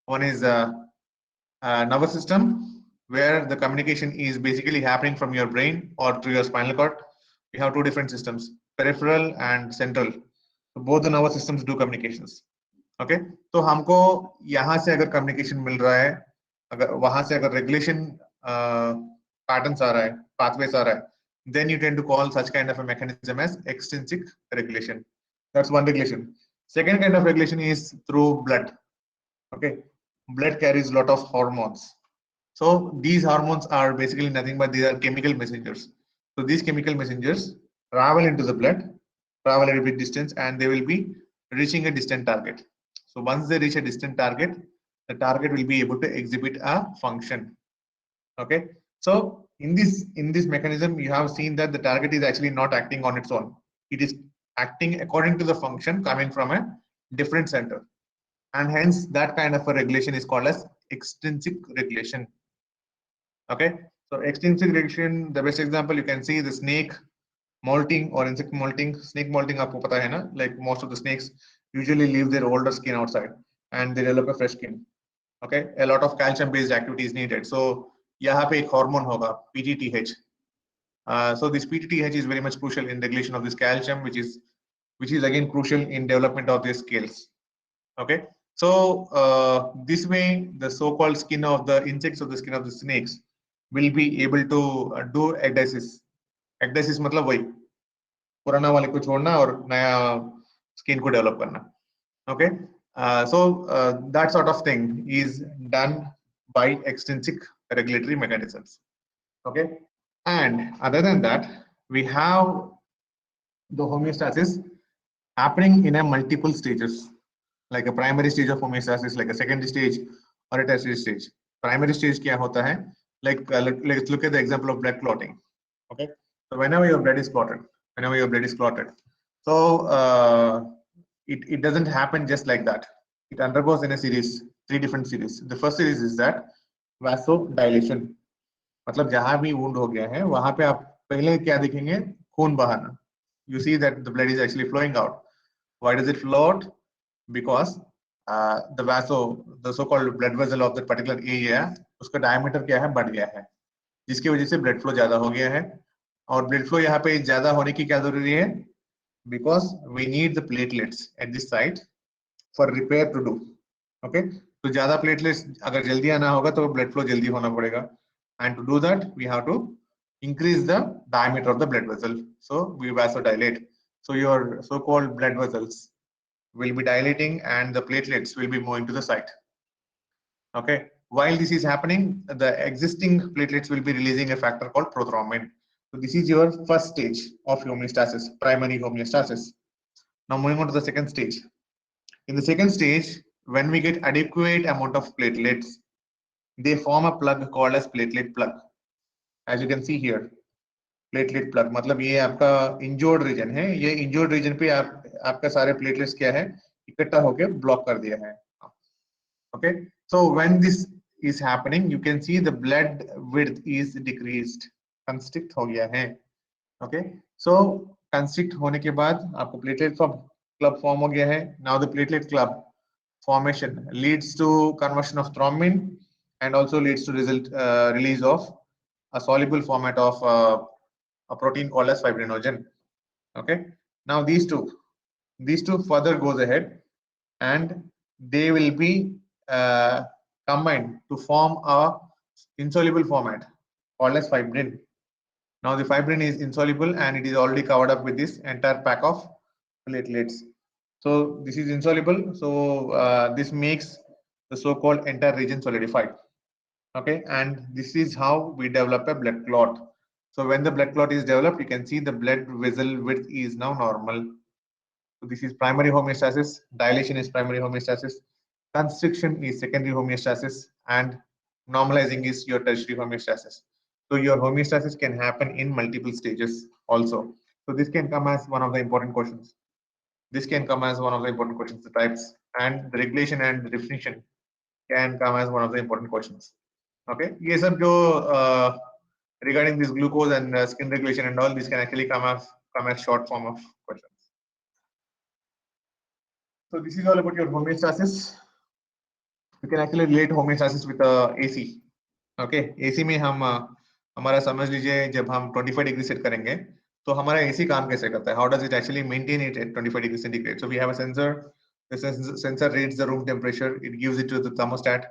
One is nervous system where the communication is basically happening from your brain or through your spinal cord. We have two different systems, peripheral and central. So both the nervous systems do communications. Okay, तो हमको यहाँ से अगर communication मिल रहा है, अगर वहां से अगर regulation patterns आ रहा है, pathways आ रहा है, then you tend to call such kind of a mechanism as extrinsic regulation. That's one regulation. Second kind of regulation is through blood. Okay, blood carries a lot of hormones. So these hormones are basically nothing but these are chemical messengers. So these chemical messengers travel into the blood, travel at a bit distance, and they will be reaching a distant target. So once they reach a distant target, the target will be able to exhibit a function. Okay, so in this mechanism you have seen that the target is actually not acting on its own. It is acting according to the function coming from a different center, and hence that kind of a regulation is called as extrinsic regulation. Okay, so extrinsic regulation, the best example you can see the snake molting or insect molting. Snake molting aapko pata hai na, like most of the snakes usually leave their older skin outside and they develop a fresh skin. Okay, a lot of calcium based activity is needed. So yahan pe ek hormone hoga, PTTH. So this PTTH is very much crucial in regulation of this calcium, which is again crucial in development of their scales. Okay, so this way the so-called skin of the insects or the skin of the snakes will be able to do ecdysis. Ecdysis मतलब वही पुराना वाले को छोड़ना और नया skin को develop करना. Okay, so that sort of thing is done by extrinsic regulatory mechanisms. Okay, and other than that we have the homeostasis happening in a multiple stages, like a primary stage of homeostasis, like a secondary stage or a tertiary stage. Primary stage क्या होता है? Like let's look at the example of blood clotting. Okay, so whenever your blood is clotted, so it doesn't happen just like that. It undergoes in a series, 3 different series. The first series is that vasodilation. मतलब जहां भी wound हो गया है वहां पे आप पहले क्या देखेंगे? खून बहाना. You see that the blood is actually flowing out. Why does it flow out? Because the so-called blood vessel of that particular area, उसका diameter क्या है? बढ़ गया है, जिसकी वजह से blood flow ज्यादा हो गया है. और blood flow यहाँ पे ज्यादा होने की क्या जरूरी है? Because we need the platelets at this site for repair to do. Okay, तो ज्यादा platelets अगर जल्दी आना होगा तो blood flow जल्दी होना पड़ेगा. And to do that, we have to increase the diameter of the blood vessel. So we vasodilate. So your so-called blood vessels will be dilating and the platelets will be moving to the site. Okay, while this is happening, the existing platelets will be releasing a factor called prothrombin. So this is your first stage of homeostasis, primary homeostasis. Now moving on to the second stage. In the second stage, when we get adequate amount of platelets, they form a plug called as platelet plug. As you can see here, platelet plug मतलब ये आपका injured region है. ये injured region पे आपका सारे platelets क्या है? इकट्ठा होके block कर दिया है. Okay, so when this is happening, you can see the blood width is decreased. Constrict हो गया है. Okay, so constrict होने के बाद आपको platelet club form हो गया है. Now the platelet club formation leads to conversion of thrombin and also leads to release of a soluble format of a protein called as fibrinogen. Okay, now these two further goes ahead and they will be combined to form a insoluble format called as fibrin. Now the fibrin is insoluble and it is already covered up with this entire pack of platelets. So this is insoluble, so this makes the so-called entire region solidified. Okay, and this is how we develop a blood clot. So when the blood clot is developed, you can see the blood vessel width is now normal. So this is primary homeostasis, dilation is primary homeostasis, constriction is secondary homeostasis, and normalizing is your tertiary homeostasis. So your homeostasis can happen in multiple stages also. So this can come as one of the important questions. This can come as one of the important questions, the types, and the regulation and the definition can come as one of the important questions. Okay, ये सब जो regarding this glucose and skin regulation and all, this can actually come as short form of questions. So this is all about your homeostasis. You can actually relate homeostasis with AC. Okay, AC में हम हमारा समझ लीजिए जब हम 25 degree set करेंगे तो हमारा AC काम कैसे करता है? How does it actually maintain it at 25 degrees centigrade? So we have a sensor. The sensor reads the room temperature. It gives it to the thermostat.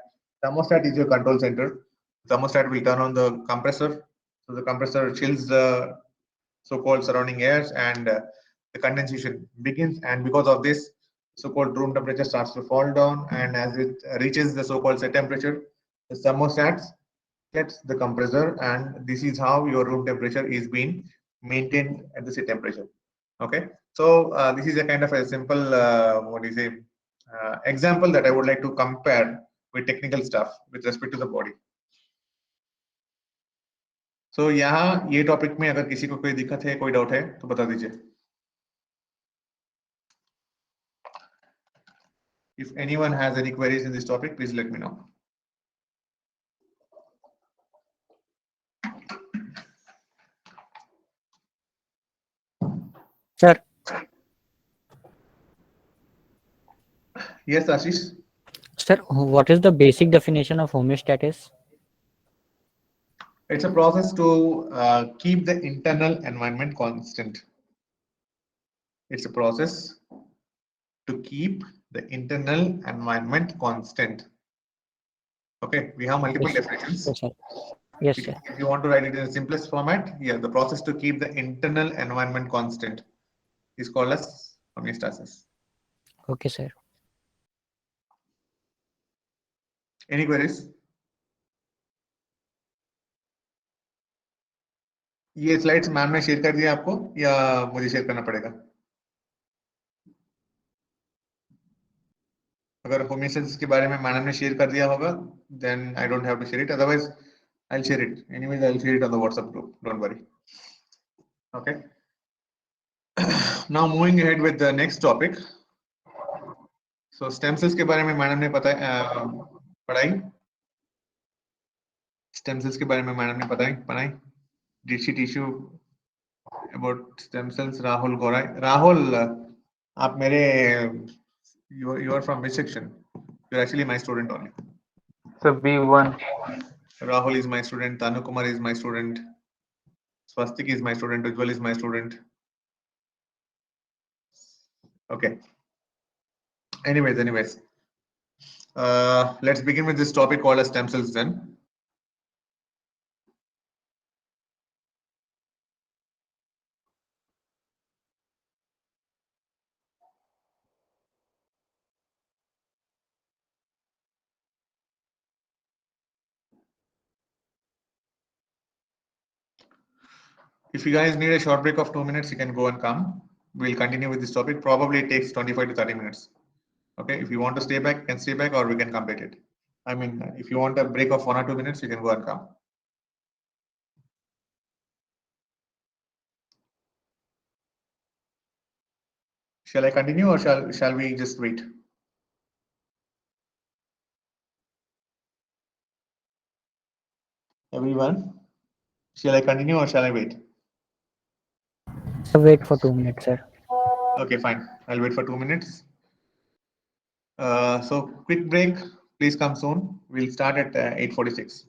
Thermostat is your control center. Thermostat will turn on the compressor. So the compressor chills the so-called surrounding airs, and the condensation begins. And because of this, so-called room temperature starts to fall down. And as it reaches the so-called set temperature, the thermostat sets the compressor, and this is how your room temperature is being maintained at the set temperature. Okay, so this is a kind of a simple what do you say example that I would like to compare with technical stuff with respect to the body. So यहाँ ये topic में अगर किसी को कोई दिक्कत है, कोई डाउट है तो बता दीजिए. If anyone has any queries in this topic, please let me know. Sir. Yes, Ashish. Sir, what is the basic definition of homeostasis? It's a process to keep the internal environment constant. It's a process to keep the internal environment constant. Okay, we have multiple definitions. Yes, sir. Yes, sir. If you want to write it in the simplest format, yeah, the process to keep the internal environment constant is called as homeostasis. Okay, sir. Any queries? ये slides ma'am ने share कर दिया आपको या मुझे share करना पड़ेगा? अगर होमोस्टेसिस के बारे में मैडम ने शेयर कर दिया होगा, then I don't have to share it. Otherwise, I'll share it. Anyways, I'll share it on the WhatsApp group. Don't worry. Okay. Now moving ahead with the next topic. So stem cells के बारे में madam ने पढ़ाई. Stem cells के बारे में madam ने पढ़ाई. Did she teach you about stem cells? Rahul Gorai. Rahul, आप मेरे you are from which section? You're actually my student only. So B1. Rahul is my student. Tanu Kumar is my student. Swastik is my student. Ujjwal is my student. Okay. Anyways. Let's begin with this topic called as stem cells then. If you guys need a short break of 2 minutes, you can go and come. We'll continue with this topic. Probably it takes 25 to 30 minutes. Okay, if you want to stay back, you can stay back, or we can complete it. I mean, if you want a break of 1 or 2 minutes, you can go and come. Shall I continue or shall we just wait? Everyone, shall I continue or shall I wait? So wait for 2 minutes, sir. Okay, fine. I'll wait for 2 minutes. So quick break. Please come soon. We'll start at 8:46.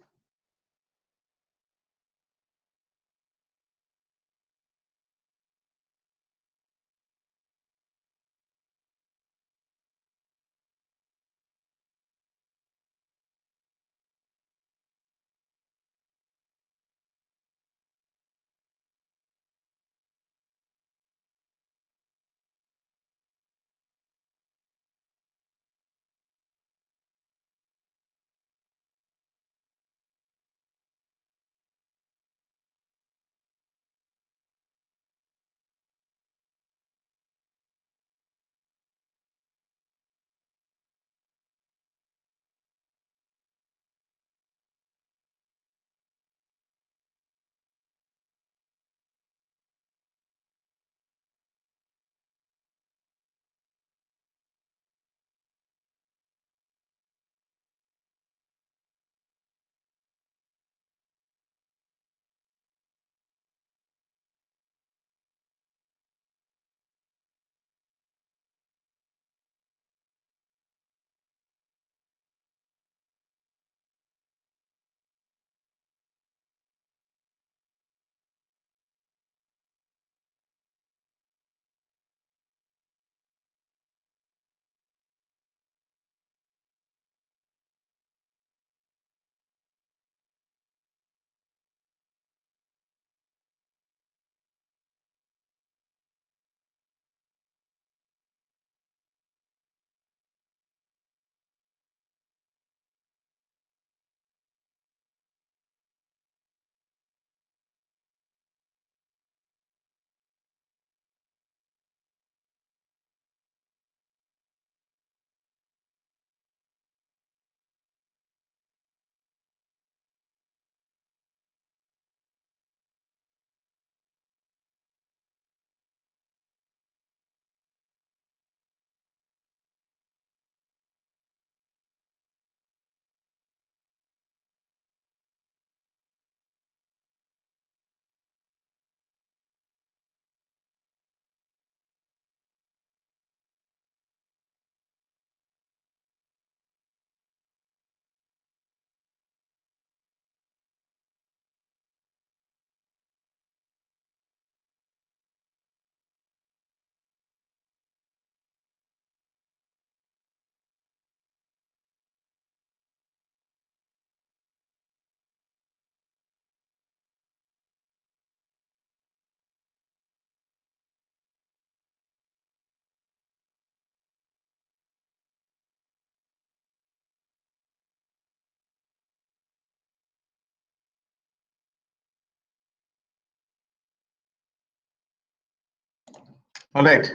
All right.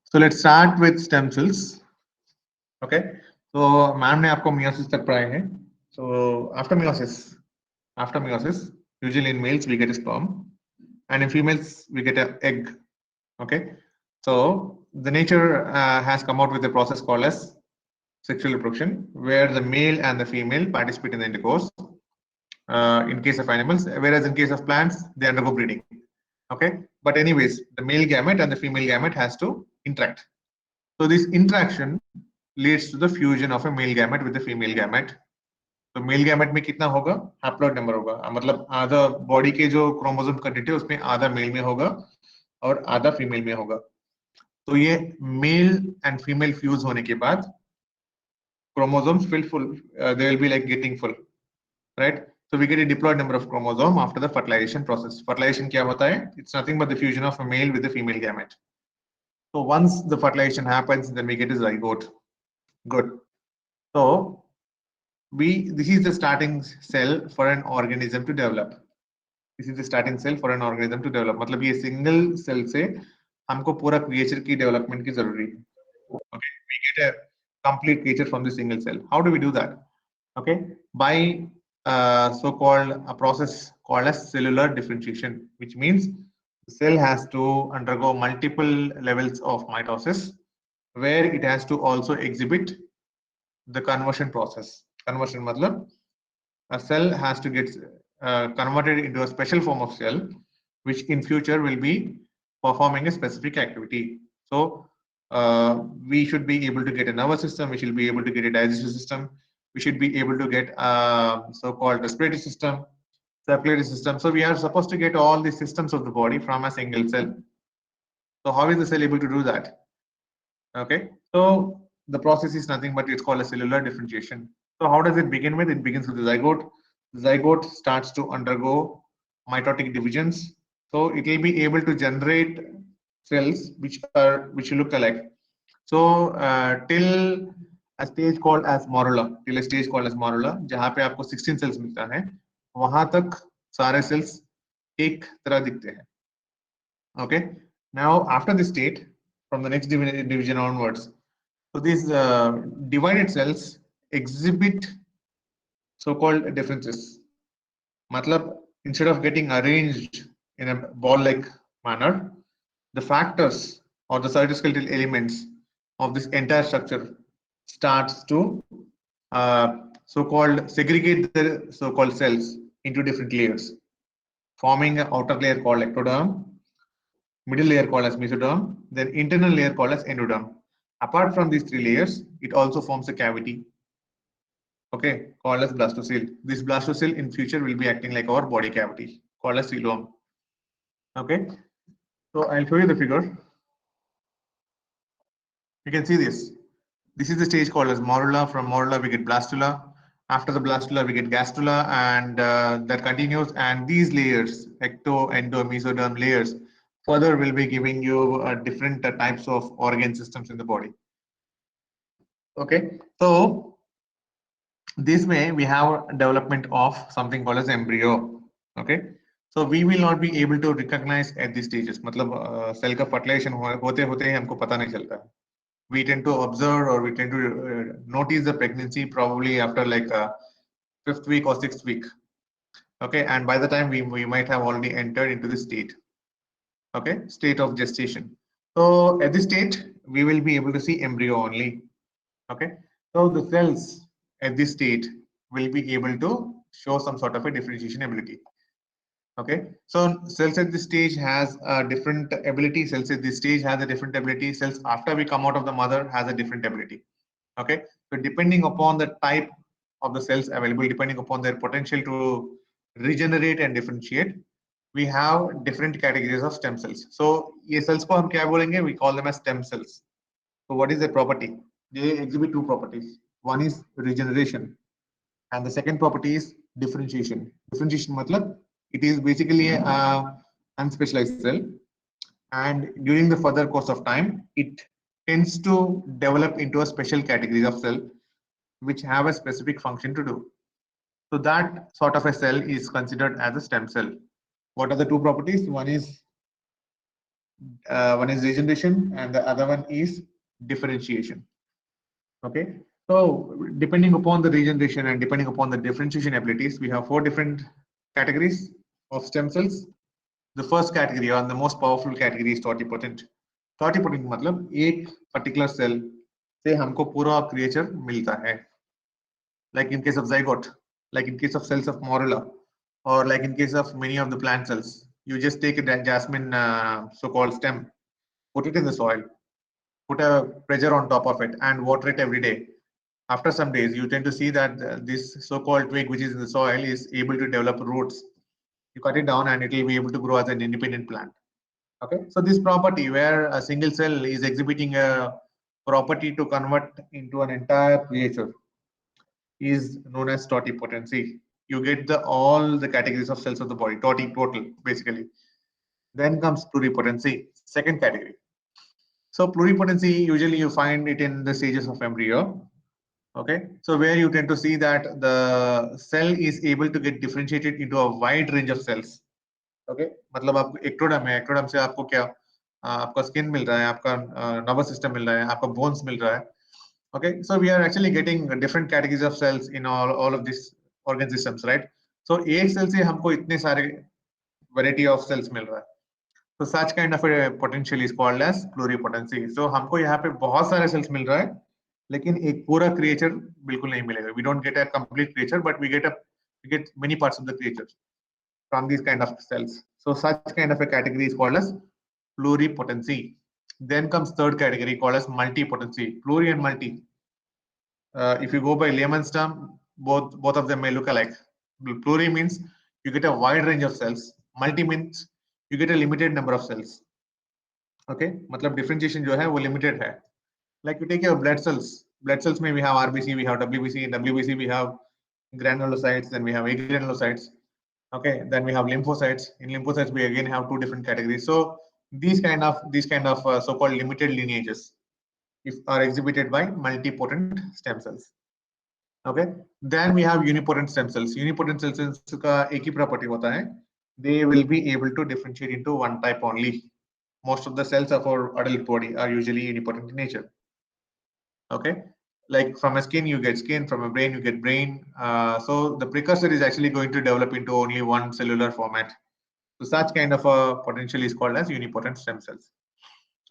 So let's start with stem cells. Okay. So ma'am ने आपको meiosis तक पढ़ाए हैं. So after meiosis, usually in males we get a sperm, and in females we get an egg. Okay. So the nature has come out with a process called as sexual reproduction, where the male and the female participate in the intercourse. In case of animals, whereas in case of plants, they undergo breeding. Okay. But anyways, the male gamete and the female gamete has to interact. So this interaction leads to the fusion of a male gamete with the female gamete. तो male gamete में कितना होगा? Haploid number होगा, मतलब आधा body के जो chromosome content है उसमें आधा मेल में होगा और आधा फीमेल में होगा. तो ये मेल एंड फीमेल फ्यूज होने के बाद chromosomes will full, they will be like getting full, right? So we get a diploid number of chromosome after the fertilization process. Fertilization क्या होता है? It's nothing but the fusion of a male with the female gamete. So once the fertilization happens, then we get a zygote. Good. So this is the starting cell for an organism to develop. This is the starting cell for an organism to develop. मतलब ये single cell से हमको पूरा creature की development की जरूरी है. Okay, we get a complete creature from the single cell. How do we do that? Okay, by so-called a process called as cellular differentiation, which means the cell has to undergo multiple levels of mitosis, where it has to also exhibit the conversion process. Conversion matlab a cell has to get converted into a special form of cell, which in future will be performing a specific activity. So we should be able to get a nervous system, we should be able to get a digestive system, we should be able to get a so-called respiratory system, circulatory system. So we are supposed to get all the systems of the body from a single cell. So how is the cell able to do that? Okay, so the process is nothing but it's called a cellular differentiation. So how does it begin with? It begins with the zygote. The zygote starts to undergo mitotic divisions. So it will be able to generate cells which look alike. So till a stage called as morula, जहाँ पे आपको 16 cells मिलता है, वहां तक सारे cells एक तरह दिखते हैं. Okay. Now after this state, from the next division onwards, so these divided cells exhibit so-called differences. Matlab, instead of getting arranged in a ball-like manner, the factors or the cytoskeletal elements of this entire structure starts to so-called segregate the so-called cells into different layers, forming an outer layer called ectoderm, middle layer called as mesoderm, then internal layer called as endoderm. Apart from these three layers, it also forms a cavity, okay, called as blastocele. This blastocele in future will be acting like our body cavity, called as coelom. Okay, so I'll show you the figure. You can see this. This is the stage called as morula. From morula we get blastula. After the blastula we get gastrula, and that continues. And these layers, ecto, endo, mesoderm layers, further will be giving you different types of organ systems in the body. Okay, so this way we have development of something called as embryo. Okay, so we will not be able to recognize at these stages. मतलब cell का fertilization होते होते ही हमको पता नहीं चलता. We tend to observe or we tend to notice the pregnancy probably after like 5th week or 6th week. Okay, and by the time we might have already entered into the state. Okay, state of gestation. So at this state we will be able to see embryo only. Okay, so the cells at this state will be able to show some sort of a differentiation ability. Okay, so cells at this stage has a different ability. Cells at this stage has a different ability. Cells after we come out of the mother has a different ability. Okay, so depending upon the type of the cells available, depending upon their potential to regenerate and differentiate, we have different categories of stem cells. So ये cells को हम क्या बोलेंगे? We call them as stem cells. So what is their property? They exhibit two properties. One is regeneration, and the second property is differentiation. Differentiation matlab it is basically a unspecialized cell, and during the further course of time, it tends to develop into a special category of cell which have a specific function to do. So that sort of a cell is considered as a stem cell. What are the two properties? One is One is regeneration and the other one is differentiation. Okay, so depending upon the regeneration and depending upon the differentiation abilities, we have 4 different categories of stem cells. The first category or the most powerful category is totipotent. Totipotent मतलब एक particular cell से हमको पूरा creature मिलता है. Like in case of zygote, like in case of cells of morula, or like in case of many of the plant cells, you just take a jasmine so-called stem, put it in the soil, put a pressure on top of it and water it every day. After some days, you tend to see that this so-called twig which is in the soil is able to develop roots. You cut it down and it will be able to grow as an independent plant. Okay, so this property where a single cell is exhibiting a property to convert into an entire creature is known as totipotency. You get all the categories of cells of the body, total basically. Then comes pluripotency, second category. So pluripotency, usually you find it in the stages of embryo. Okay, so where you tend to see that the cell is able to get differentiated into a wide range of cells. Okay, मतलब आपको ectoderm है, ectoderm से आपको क्या आपका skin मिल रहा है, आपका nervous system मिल रहा है, आपका bones मिल रहा है. Okay, so we are actually getting different categories of cells in all of these organ systems, right? So एक cell से हमको इतने सारे variety of cells मिल रहा है. So such kind of a potential is called as pluripotency. So हमको यहाँ पे बहुत सारे cells मिल रहा है, लेकिन एक पूरा creature बिल्कुल नहीं मिलेगा. We don't get a complete creature, but we get many parts of the creature from these kind of cells. So such kind of a category is called as pluripotency. Then comes third category called as multipotency. Pluri and multi. If you go by layman's term, both of them may look alike. Pluri means you get a wide range of cells. Multi means you get a limited number of cells. Okay, मतलब differentiation जो है वो limited है. Like you take your blood cells. Blood cells में we have RBC, we have WBC. In WBC we have granulocytes, then we have agranulocytes. Okay, then we have lymphocytes. In lymphocytes we again have 2 different categories. So these kind of so-called limited lineages are exhibited by multipotent stem cells. Okay, then we have unipotent stem cells. Unipotent stem cells का एक ही property होता है. They will be able to differentiate into one type only. Most of the cells of our adult body are usually unipotent in nature. Okay, like from a skin you get skin, from a brain you get brain. So the precursor is actually going to develop into only one cellular format. So such kind of a potential is called as unipotent stem cells.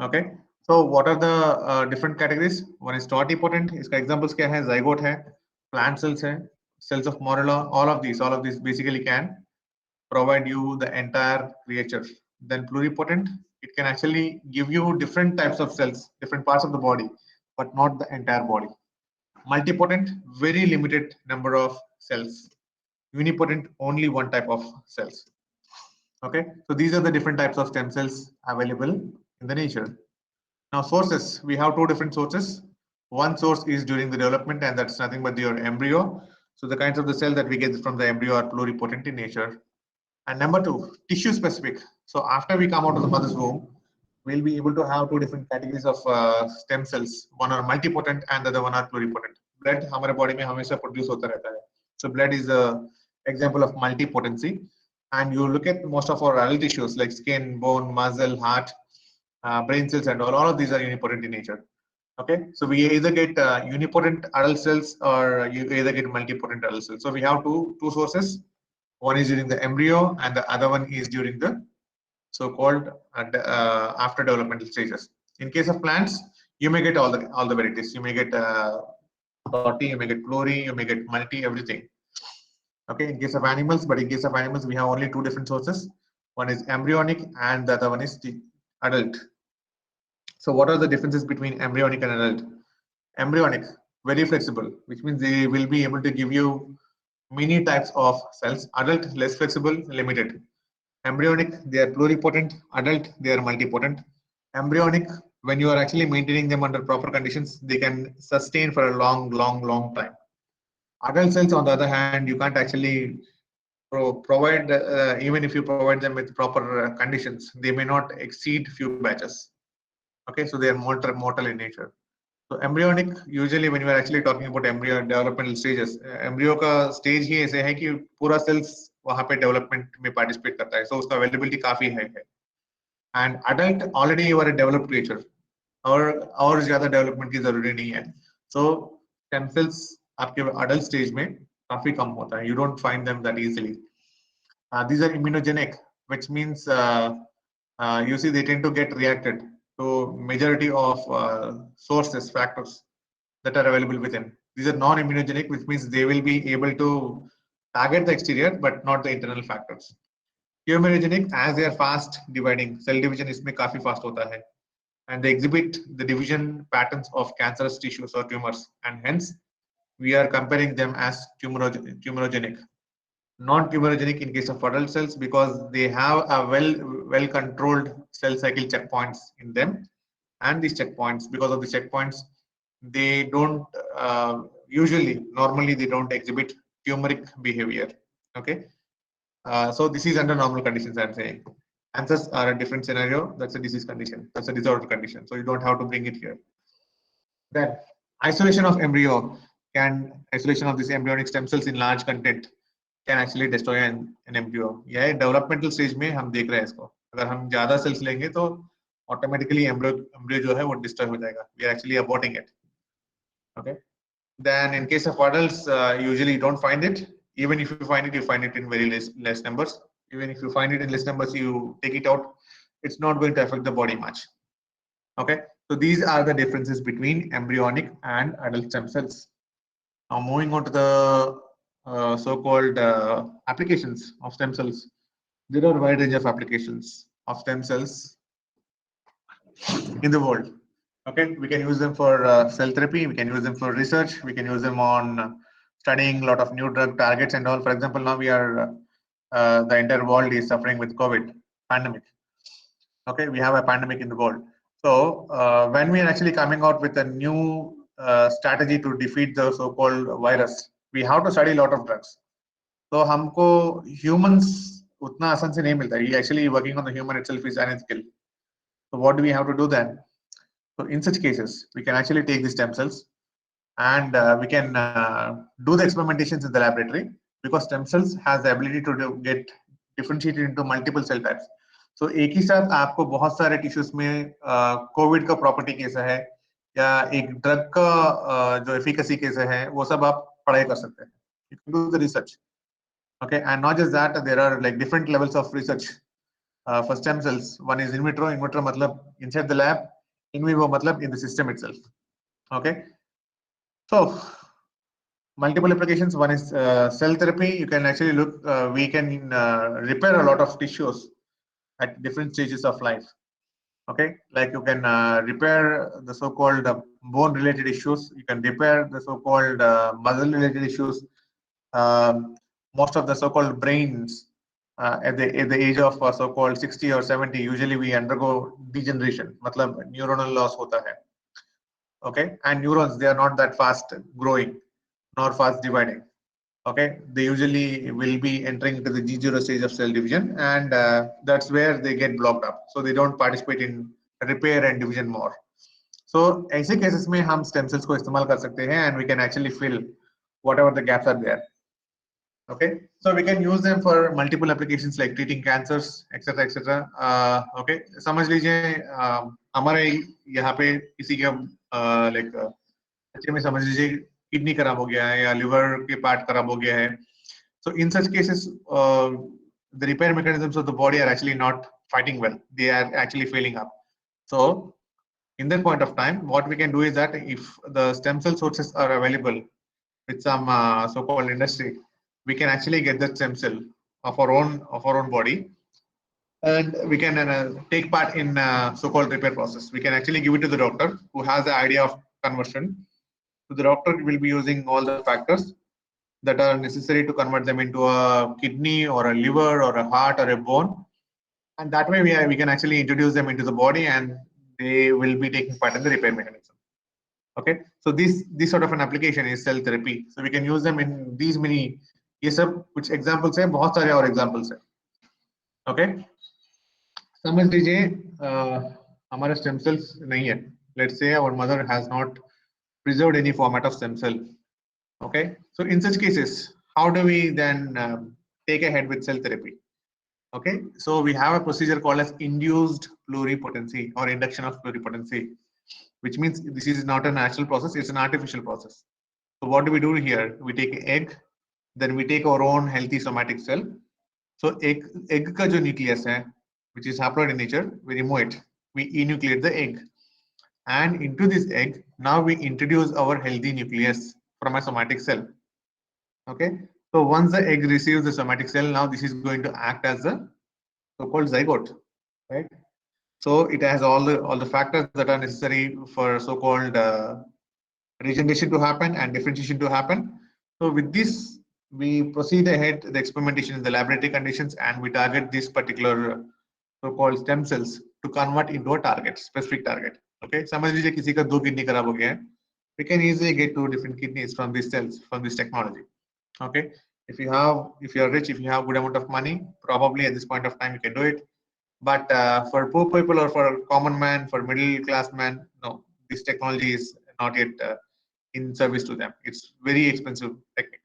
Okay, so what are the different categories? One is totipotent. इसका examples क्या है? Zygote है, plant cells है, cells of morula. All of these basically can provide you the entire creature. Then pluripotent, it can actually give you different types of cells, different parts of the body, but not the entire body. Multipotent, very limited number of cells. Unipotent, only one type of cells. Okay, so these are the different types of stem cells available in the nature. Now sources, we have 2 different sources. One source is during the development, and that's nothing but your embryo. So the kinds of the cell that we get from the embryo are pluripotent in nature. And number 2, tissue specific. So after we come out of the mother's womb, we'll be able to have 2 different categories of stem cells. One are multipotent and the other one are pluripotent. Blood हमारे body में हमेशा produce होता रहता है. So blood is a example of multipotency. And you look at most of our adult tissues like skin, bone, muscle, heart, brain cells, and all of these are unipotent in nature. Okay, so we either get unipotent adult cells or you either get multipotent adult cells. So we have two sources. One is during the embryo and the other one is during the so-called after developmental stages. In case of plants, you may get all the varieties. You may get toti, you may get pluri, you may get multi, everything. Okay, in case of animals, but in case of animals, we have only 2 different sources. One is embryonic and the other one is the adult. So what are the differences between embryonic and adult? Embryonic, very flexible, which means they will be able to give you many types of cells. Adult, less flexible, limited. Embryonic, they are pluripotent. Adult, they are multipotent. Embryonic, when you are actually maintaining them under proper conditions, they can sustain for a long time. Adult cells, on the other hand, you can't actually provide, even if you provide them with proper conditions, they may not exceed few batches. Okay, so they are mortal in nature. So embryonic, usually when you are actually talking about embryo developmental stages, embryo का stage ही ऐसे है कि पूरा cells वहाँ पे development में participate करता है, so उसका availability काफी है. and adult already you are a developed creature और ज़्यादा development की ज़रूरी नहीं है. So stem cells आपके adult stage में काफी कम होता है. You don't find them that easily. These are immunogenic, which means you see they tend to get reacted to majority of sources, factors that are available within. These are non-immunogenic, which means they will be able to target the exterior but not the internal factors. Tumorigenic, as they are fast dividing, cell division इसमें काफी fast होता है, and they exhibit the division patterns of cancerous tissues or tumors, and hence we are comparing them as tumorigenic. Non-tumorigenic in case of adult cells because they have a well controlled cell cycle checkpoints in them, and these checkpoints, because of the checkpoints, they don't normally they don't exhibit tumoric behavior. Okay, so this is under normal conditions, I'm saying. Cancers are a different scenario. That's a disease condition, that's a disorder condition, so you don't have to bring it here. Then isolation of embryo, isolation of these embryonic stem cells in large content can actually destroy an embryo. यह developmental stage में हम देख रहे हैं इसको. अगर हम ज़्यादा cells लेंगे तो automatically embryo जो है वो destroy हो जाएगा. We are actually aborting it. Okay. Then in case of adults, usually you don't find it. Even if you find it, you find it in very less numbers. Even if you find it in less numbers, you take it out. It's not going to affect the body much. Okay. So these are the differences between embryonic and adult stem cells. Now moving on to the so-called applications of stem cells. There are a wide range of applications of stem cells in the world. Okay, we can use them for cell therapy, we can use them for research, we can use them on studying a lot of new drug targets and all. For example, now we are the entire world is suffering with COVID pandemic. Okay, we have a pandemic in the world. So when we are actually coming out with a new strategy to defeat the so-called virus, we have to study a lot of drugs. So हमको humans उतना आसान से नहीं मिलता. Actually working on the human itself is unethical. So what do we have to do then? So in such cases, we can actually take the stem cells and we can do the experimentations in the laboratory, because stem cells has the ability to get differentiated into multiple cell types. So एक ही साथ आपको बहुत सारे tissues में Covid का property कैसा है या एक ड्रग का जो एफिकेसी कैसा है वो सब आप पढ़ाई कर सकते हैं. You can do the research. Okay, and not just that, there are like different levels of research for stem cells. One is in vitro. In vitro matlab inside the lab. In vivo matlab in the system itself. Okay, so multiple applications. One is cell therapy. You can actually look, we can repair a lot of tissues at different stages of life. Okay, like you can repair the so-called bone related issues, you can repair the so-called muscle related issues. Most of the so-called brains at the age of so-called 60 or 70, usually we undergo degeneration, matlab neuronal loss hota hai. Okay, and neurons, they are not that fast growing nor fast dividing. Okay, they usually will be entering into the G0 stage of cell division, and that's where they get blocked up, so they don't participate in repair and division more. So ऐसे cases में हम stem cells को इस्तेमाल कर सकते हैं, and we can actually fill whatever the gaps are there. Okay, so we can use them for multiple applications like treating cancers, etc., etc. Okay, समझ लीजिए हमारे यहाँ पे किसी के like अच्छे में समझ लीजिए किडनी खराब हो गया है या लिवर के पार्ट खराब हो गया है. So in such cases, the repair mechanisms of the body are actually not fighting well. They are actually failing up. So in that point of time, what we can do is that if the stem cell sources are available with some so-called industry, we can actually get the stem cell of our own body, and we can take part in so-called repair process. We can actually give it to the doctor who has the idea of conversion. So the doctor will be using all the factors that are necessary to convert them into a kidney or a liver or a heart or a bone, and that way we can actually introduce them into the body, and they will be taking part in the repair mechanism. Okay, so this sort of an application is cell therapy. So we can use them in these many. ये सब कुछ examples हैं, बहुत सारे और examples हैं. Okay, समझ लीजिए हमारे stem cells नहीं है. Let's say our mother has not preserved any format of stem cell. Okay, so in such cases, how do we then take ahead with cell therapy? Okay, so we have a procedure called as induced pluripotency or induction of pluripotency, which means this is not a natural process, it's an artificial process. So what do we do here? We take an egg, then we take our own healthy somatic cell. So egg ka jo nucleus hai, which is haploid in nature, we remove it. We enucleate the egg. And into this egg, now we introduce our healthy nucleus from a somatic cell. Okay, so once the egg receives the somatic cell, now this is going to act as the so-called zygote, right? So it has all the factors that are necessary for so-called regeneration to happen and differentiation to happen. So with this, we proceed ahead the experimentation in the laboratory conditions, and we target this particular so-called stem cells to convert into a target, specific target. Okay, समझ लीजिए किसी का 2 kidney खराब हो गया है, we can easily get 2 different kidneys from these cells, from this technology. Okay, if you are rich, if you have good amount of money, probably at this point of time you can do it. But for poor people or for common man, for middle class man, no, this technology is not yet in service to them. It's very expensive technique.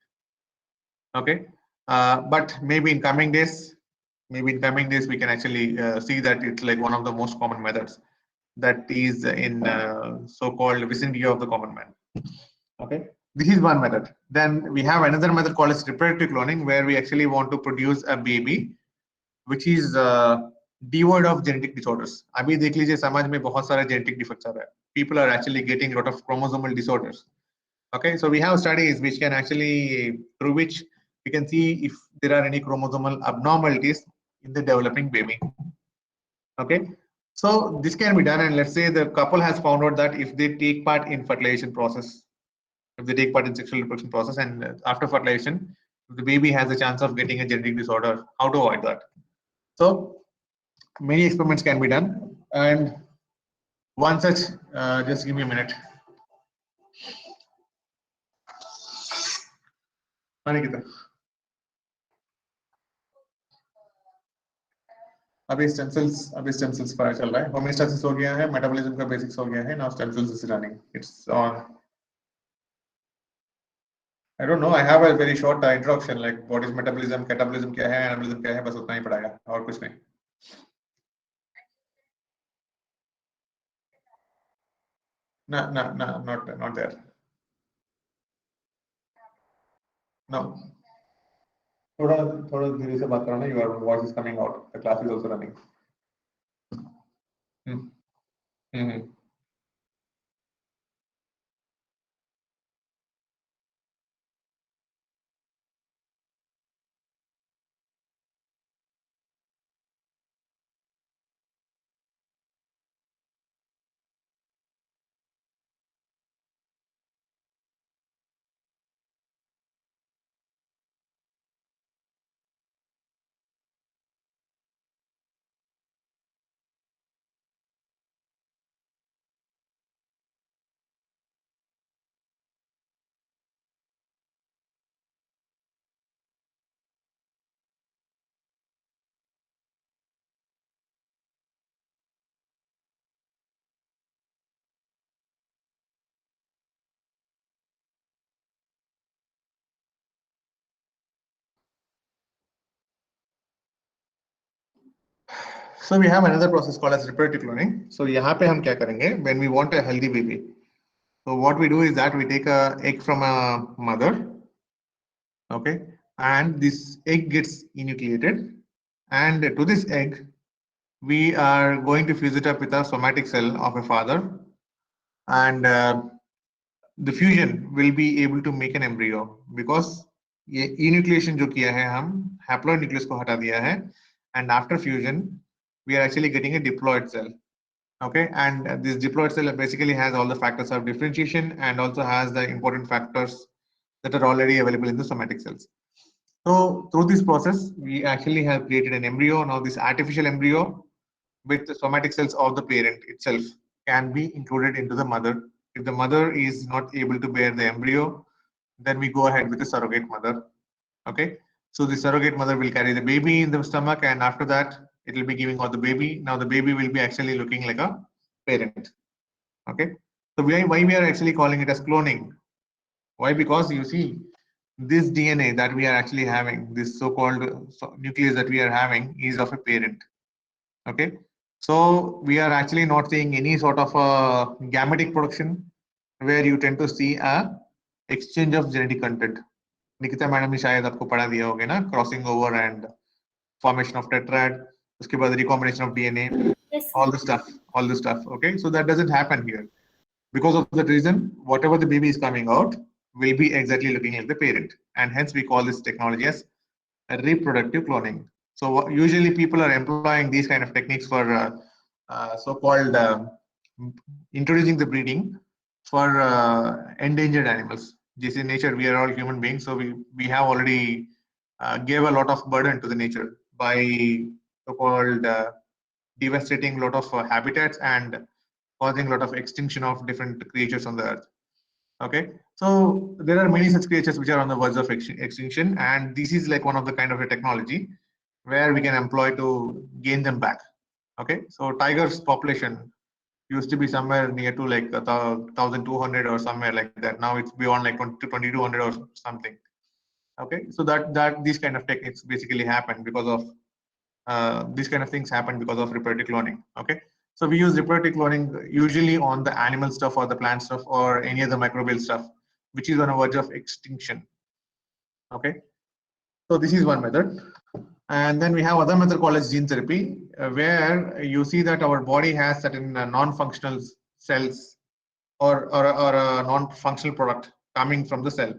Okay, but maybe in coming days, we can actually see that it's like one of the most common methods that is in so-called vicinity of the common man. Okay, this is one method. Then we have another method called as reparative cloning, where we actually want to produce a baby which is devoid of genetic disorders. अभी देख लीजिए समाज में बहुत सारे genetic defects आ रहा है. People are actually getting a lot of chromosomal disorders. Okay, so we have studies which can actually, through which we can see if there are any chromosomal abnormalities in the developing baby. Okay, so this can be done, and let's say the couple has found out that if they take part in fertilization process, if they take part in sexual reproduction process, and after fertilization, the baby has a chance of getting a genetic disorder, how to avoid that? So many experiments can be done, and one such, just give me a minute. अभी stem cells पर चल रहा है, homeostasis हो गया है, metabolism का basics हो गया है, now stem cells is running, it's on. I don't know, I have a very short introduction like what is metabolism, catabolism क्या है, anabolism क्या है, बस उतना ही पढ़ाया और कुछ नहीं. No, not there. No. थोड़ा धीरे से बात करना, your voice is coming out. The class is also running. So we have another process called as reparative cloning. So यहाँ पे हम क्या करेंगे? When we want a healthy baby, so what we do is that we take a egg from a mother, okay, and this egg gets enucleated, and to this egg we are going to fuse it up with a somatic cell of a father, and the fusion will be able to make an embryo, because ये enucleation जो किया है हम haploid nucleus को हटा दिया है, and after fusion we are actually getting a diploid cell. Okay, and this diploid cell basically has all the factors of differentiation and also has the important factors that are already available in the somatic cells. So through this process, we actually have created an embryo. Now this artificial embryo with the somatic cells of the parent itself can be included into the mother. If the mother is not able to bear the embryo, then we go ahead with the surrogate mother. Okay, so the surrogate mother will carry the baby in the stomach, and after that it will be giving out the baby. Now the baby will be actually looking like a parent. Okay, so why we are actually calling it as cloning? Why? Because you see, this DNA that we are actually having, this so-called nucleus that we are having, is of a parent. Okay, so we are actually not seeing any sort of a gametic production where you tend to see a exchange of genetic content. Nikita madam ने शायद आपको पढ़ा दिया होगा ना, crossing over and formation of tetrad, उसके बाद recombination of DNA, all the stuff. Okay, so that doesn't happen here because of that reason. Whatever the baby is coming out will be exactly looking like the parent, and hence we call this technology as reproductive cloning. So usually people are employing these kind of techniques for so-called introducing the breeding for endangered animals. Just in nature, we are all human beings, so we have already gave a lot of burden to the nature by so-called devastating a lot of habitats and causing a lot of extinction of different creatures on the earth. Okay, so there are many such creatures which are on the verge of extinction, and this is like one of the kind of a technology where we can employ to gain them back. Okay, so tigers population used to be somewhere near to like 1,200 or somewhere like that. Now it's beyond like 2,200 or something. Okay, so that these kind of techniques basically happen because of these kind of things happen because of reproductive cloning. Okay, so we use reproductive cloning usually on the animal stuff or the plant stuff or any other microbial stuff which is on a verge of extinction. Okay, so this is one method. And then we have other method called as gene therapy, where you see that our body has certain non-functional cells or a non-functional product coming from the cell.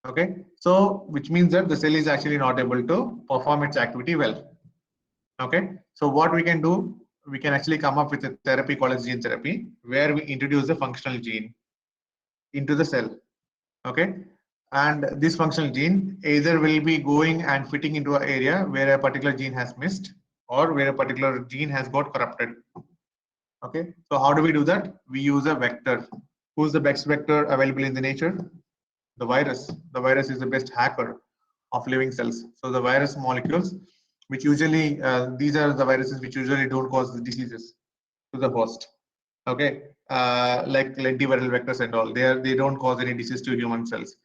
Okay, so which means that the cell is actually not able to perform its activity well. Okay, so what we can do, we can actually come up with a therapy called as gene therapy, where we introduce a functional gene into the cell. Okay, and this functional gene either will be going and fitting into an area where a particular gene has missed or where a particular gene has got corrupted. Okay, so how do we do that? We use a vector. Who's the best vector available in the nature? The virus. The virus is the best hacker of living cells. So the virus molecules, which usually these are the viruses which usually don't cause the diseases to the host. Okay, like lentiviral vectors and all, they don't cause any disease to human cells.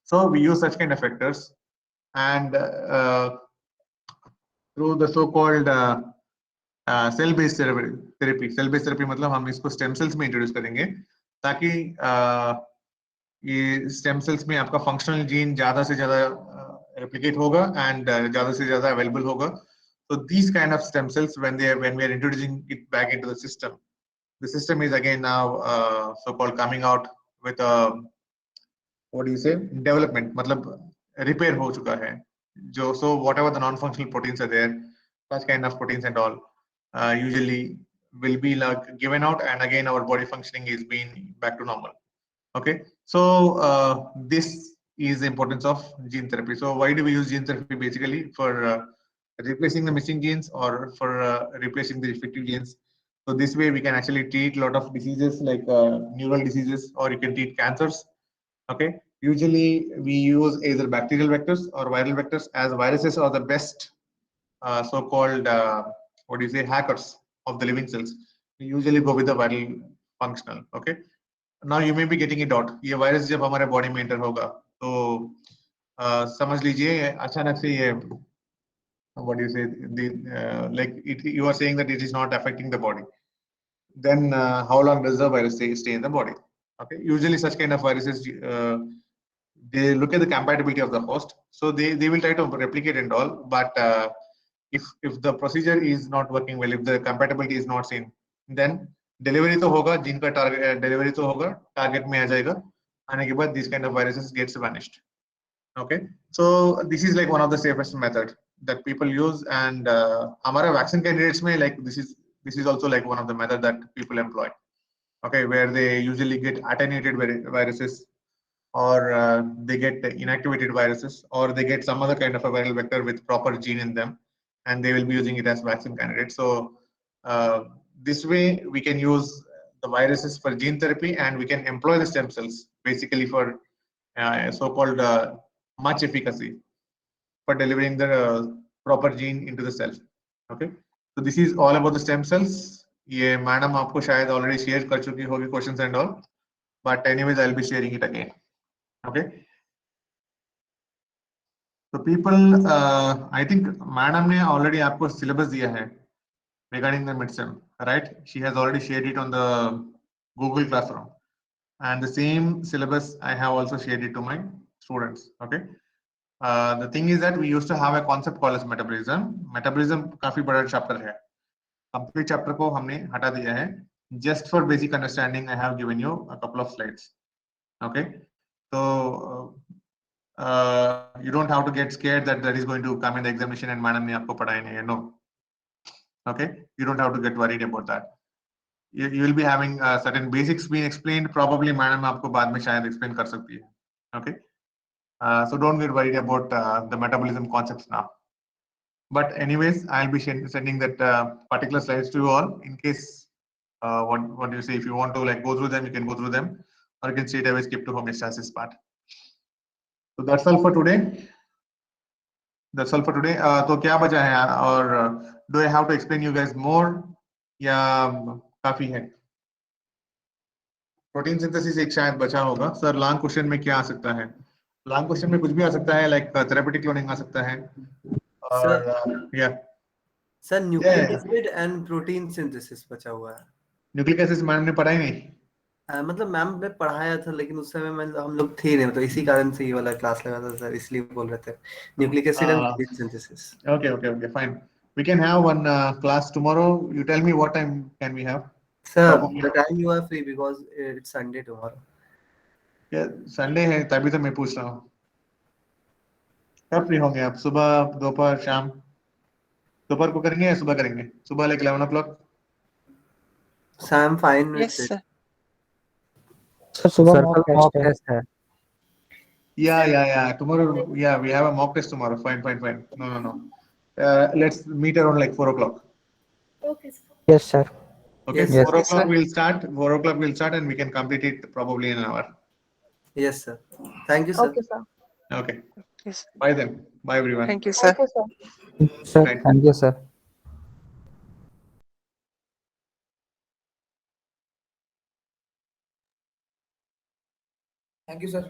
So we use such kind of vectors, and through the so-called cell-based therapy. Cell-based therapy मतलब हम इसको stem cells में introduce करेंगे ताकि ये stem cells में आपका functional gene ज़्यादा से ज़्यादा replicate होगा and ज़्यादा से ज़्यादा available होगा. So these kind of stem cells, when we are introducing it back into the system is again now so-called coming out with a what do you say development, मतलब repair हो चुका है जो, so whatever the non-functional proteins are there, such kind of proteins and all usually will be like given out, and again our body functioning is being back to normal. Okay, so this is the importance of gene therapy. So why do we use gene therapy? Basically for replacing the missing genes or for replacing the defective genes. So this way we can actually treat a lot of diseases like neural diseases, or you can treat cancers. Okay, usually we use either bacterial vectors or viral vectors, as viruses are the best so-called what do you say hackers of the living cells. We usually go with the viral functional. Okay, now you may be getting it out, ये virus जब हमारे body में enter होगा तो समझ लीजिए अचानक से ये what do you say like you are saying that it is not affecting the body, then how long does the virus stay in the body? Okay, usually such kind of viruses they look at the compatibility of the host, so they will try to replicate and all, but if the procedure is not working well, if the compatibility is not seen, then delivery तो होगा, gene का target delivery तो होगा, target में आ जाएगा, आने के बाद these kind of viruses gets vanished. Okay, so this is like one of the safest method that people use, and हमारा vaccine candidates में like this is also like one of the method that people employ. Okay, where they usually get attenuated viruses, or they get inactivated viruses, or they get some other kind of a viral vector with proper gene in them, and they will be using it as vaccine candidates. So this way we can use the viruses for gene therapy, and we can employ the stem cells basically for so-called much efficacy for delivering the proper gene into the cell. Okay, so this is all about the stem cells. ये madam आपको शायद already share कर चुकी होगी questions and all, but anyways I'll be sharing it again. Okay, So people, I think madam ने already आपको syllabus दिया है regarding the midterm, right? She has already shared it on the Google Classroom, and the same syllabus I have also shared it to my students. Okay. The thing is that we used to have a concept called as metabolism. Metabolism काफी बड़ा chapter है. Complete chapter को हमने हटा दिया है. Just for basic understanding, I have given you a couple of slides. Okay. So you don't have to get scared that that is going to come in the examination and madam ने आपको पढ़ाया नहीं है. No. Okay. You don't have to get worried about that. You will be having certain basics being explained. Probably madam आपको बाद में शायद explain कर सकती है. Okay. So don't get worried about the metabolism concepts now. But anyways, I'll be sending that particular slides to you all in case what do you say, if you want to like go through them, you can go through them, or you can straight away skip to homeostasis part. So that's all for today. That's all for today. तो क्या बचा है और do I have to explain you guys more या काफी है? Protein synthesis एक शायद बचा होगा. सर लॉन्ग क्वेश्चन में क्या आ सकता है? लॉन्ग क्वेश्चन में कुछ भी आ सकता है, लाइक थेरेपेटिक क्लोनिंग आ सकता है और या sir nucleic acid and protein synthesis बचा हुआ है. न्यूक्लिक एसिड मैम ने पढ़ा ही नहीं. मतलब मैम ने पढ़ाया था लेकिन उस समय हम लोग थे नहीं, तो इसी कारण से ये वाला क्लास लगा था सर, इसलिए बोल रहे थे nucleic acid and protein synthesis. Okay, fine. We can have one class tomorrow. You tell me what time can we have? Sir, the time you are free because it's Sunday tomorrow. Yeah, Sunday है तभी तो मैं पूछ रहा हूँ. कब free होंगे आप? सुबह, दोपहर, शाम? दोपहर को करेंगे या सुबह करेंगे? सुबह like 11 o'clock? So I'm fine with Yes, it. sir. Sir सुबह Circle mock mock test test है. Yeah. Tomorrow, yeah, we have a mock test tomorrow. Fine. No. Let's meet around like 4 o'clock. Yes, sir. Okay, Yes, 4 sir. o'clock we'll start. 4 o'clock we'll start and we can complete it probably in an hour. Yes, sir. Thank you, sir. Okay, sir. Okay. Yes. Bye then. Bye everyone. Thank you, sir. Sir, Right. thank you, sir. Thank you, sir.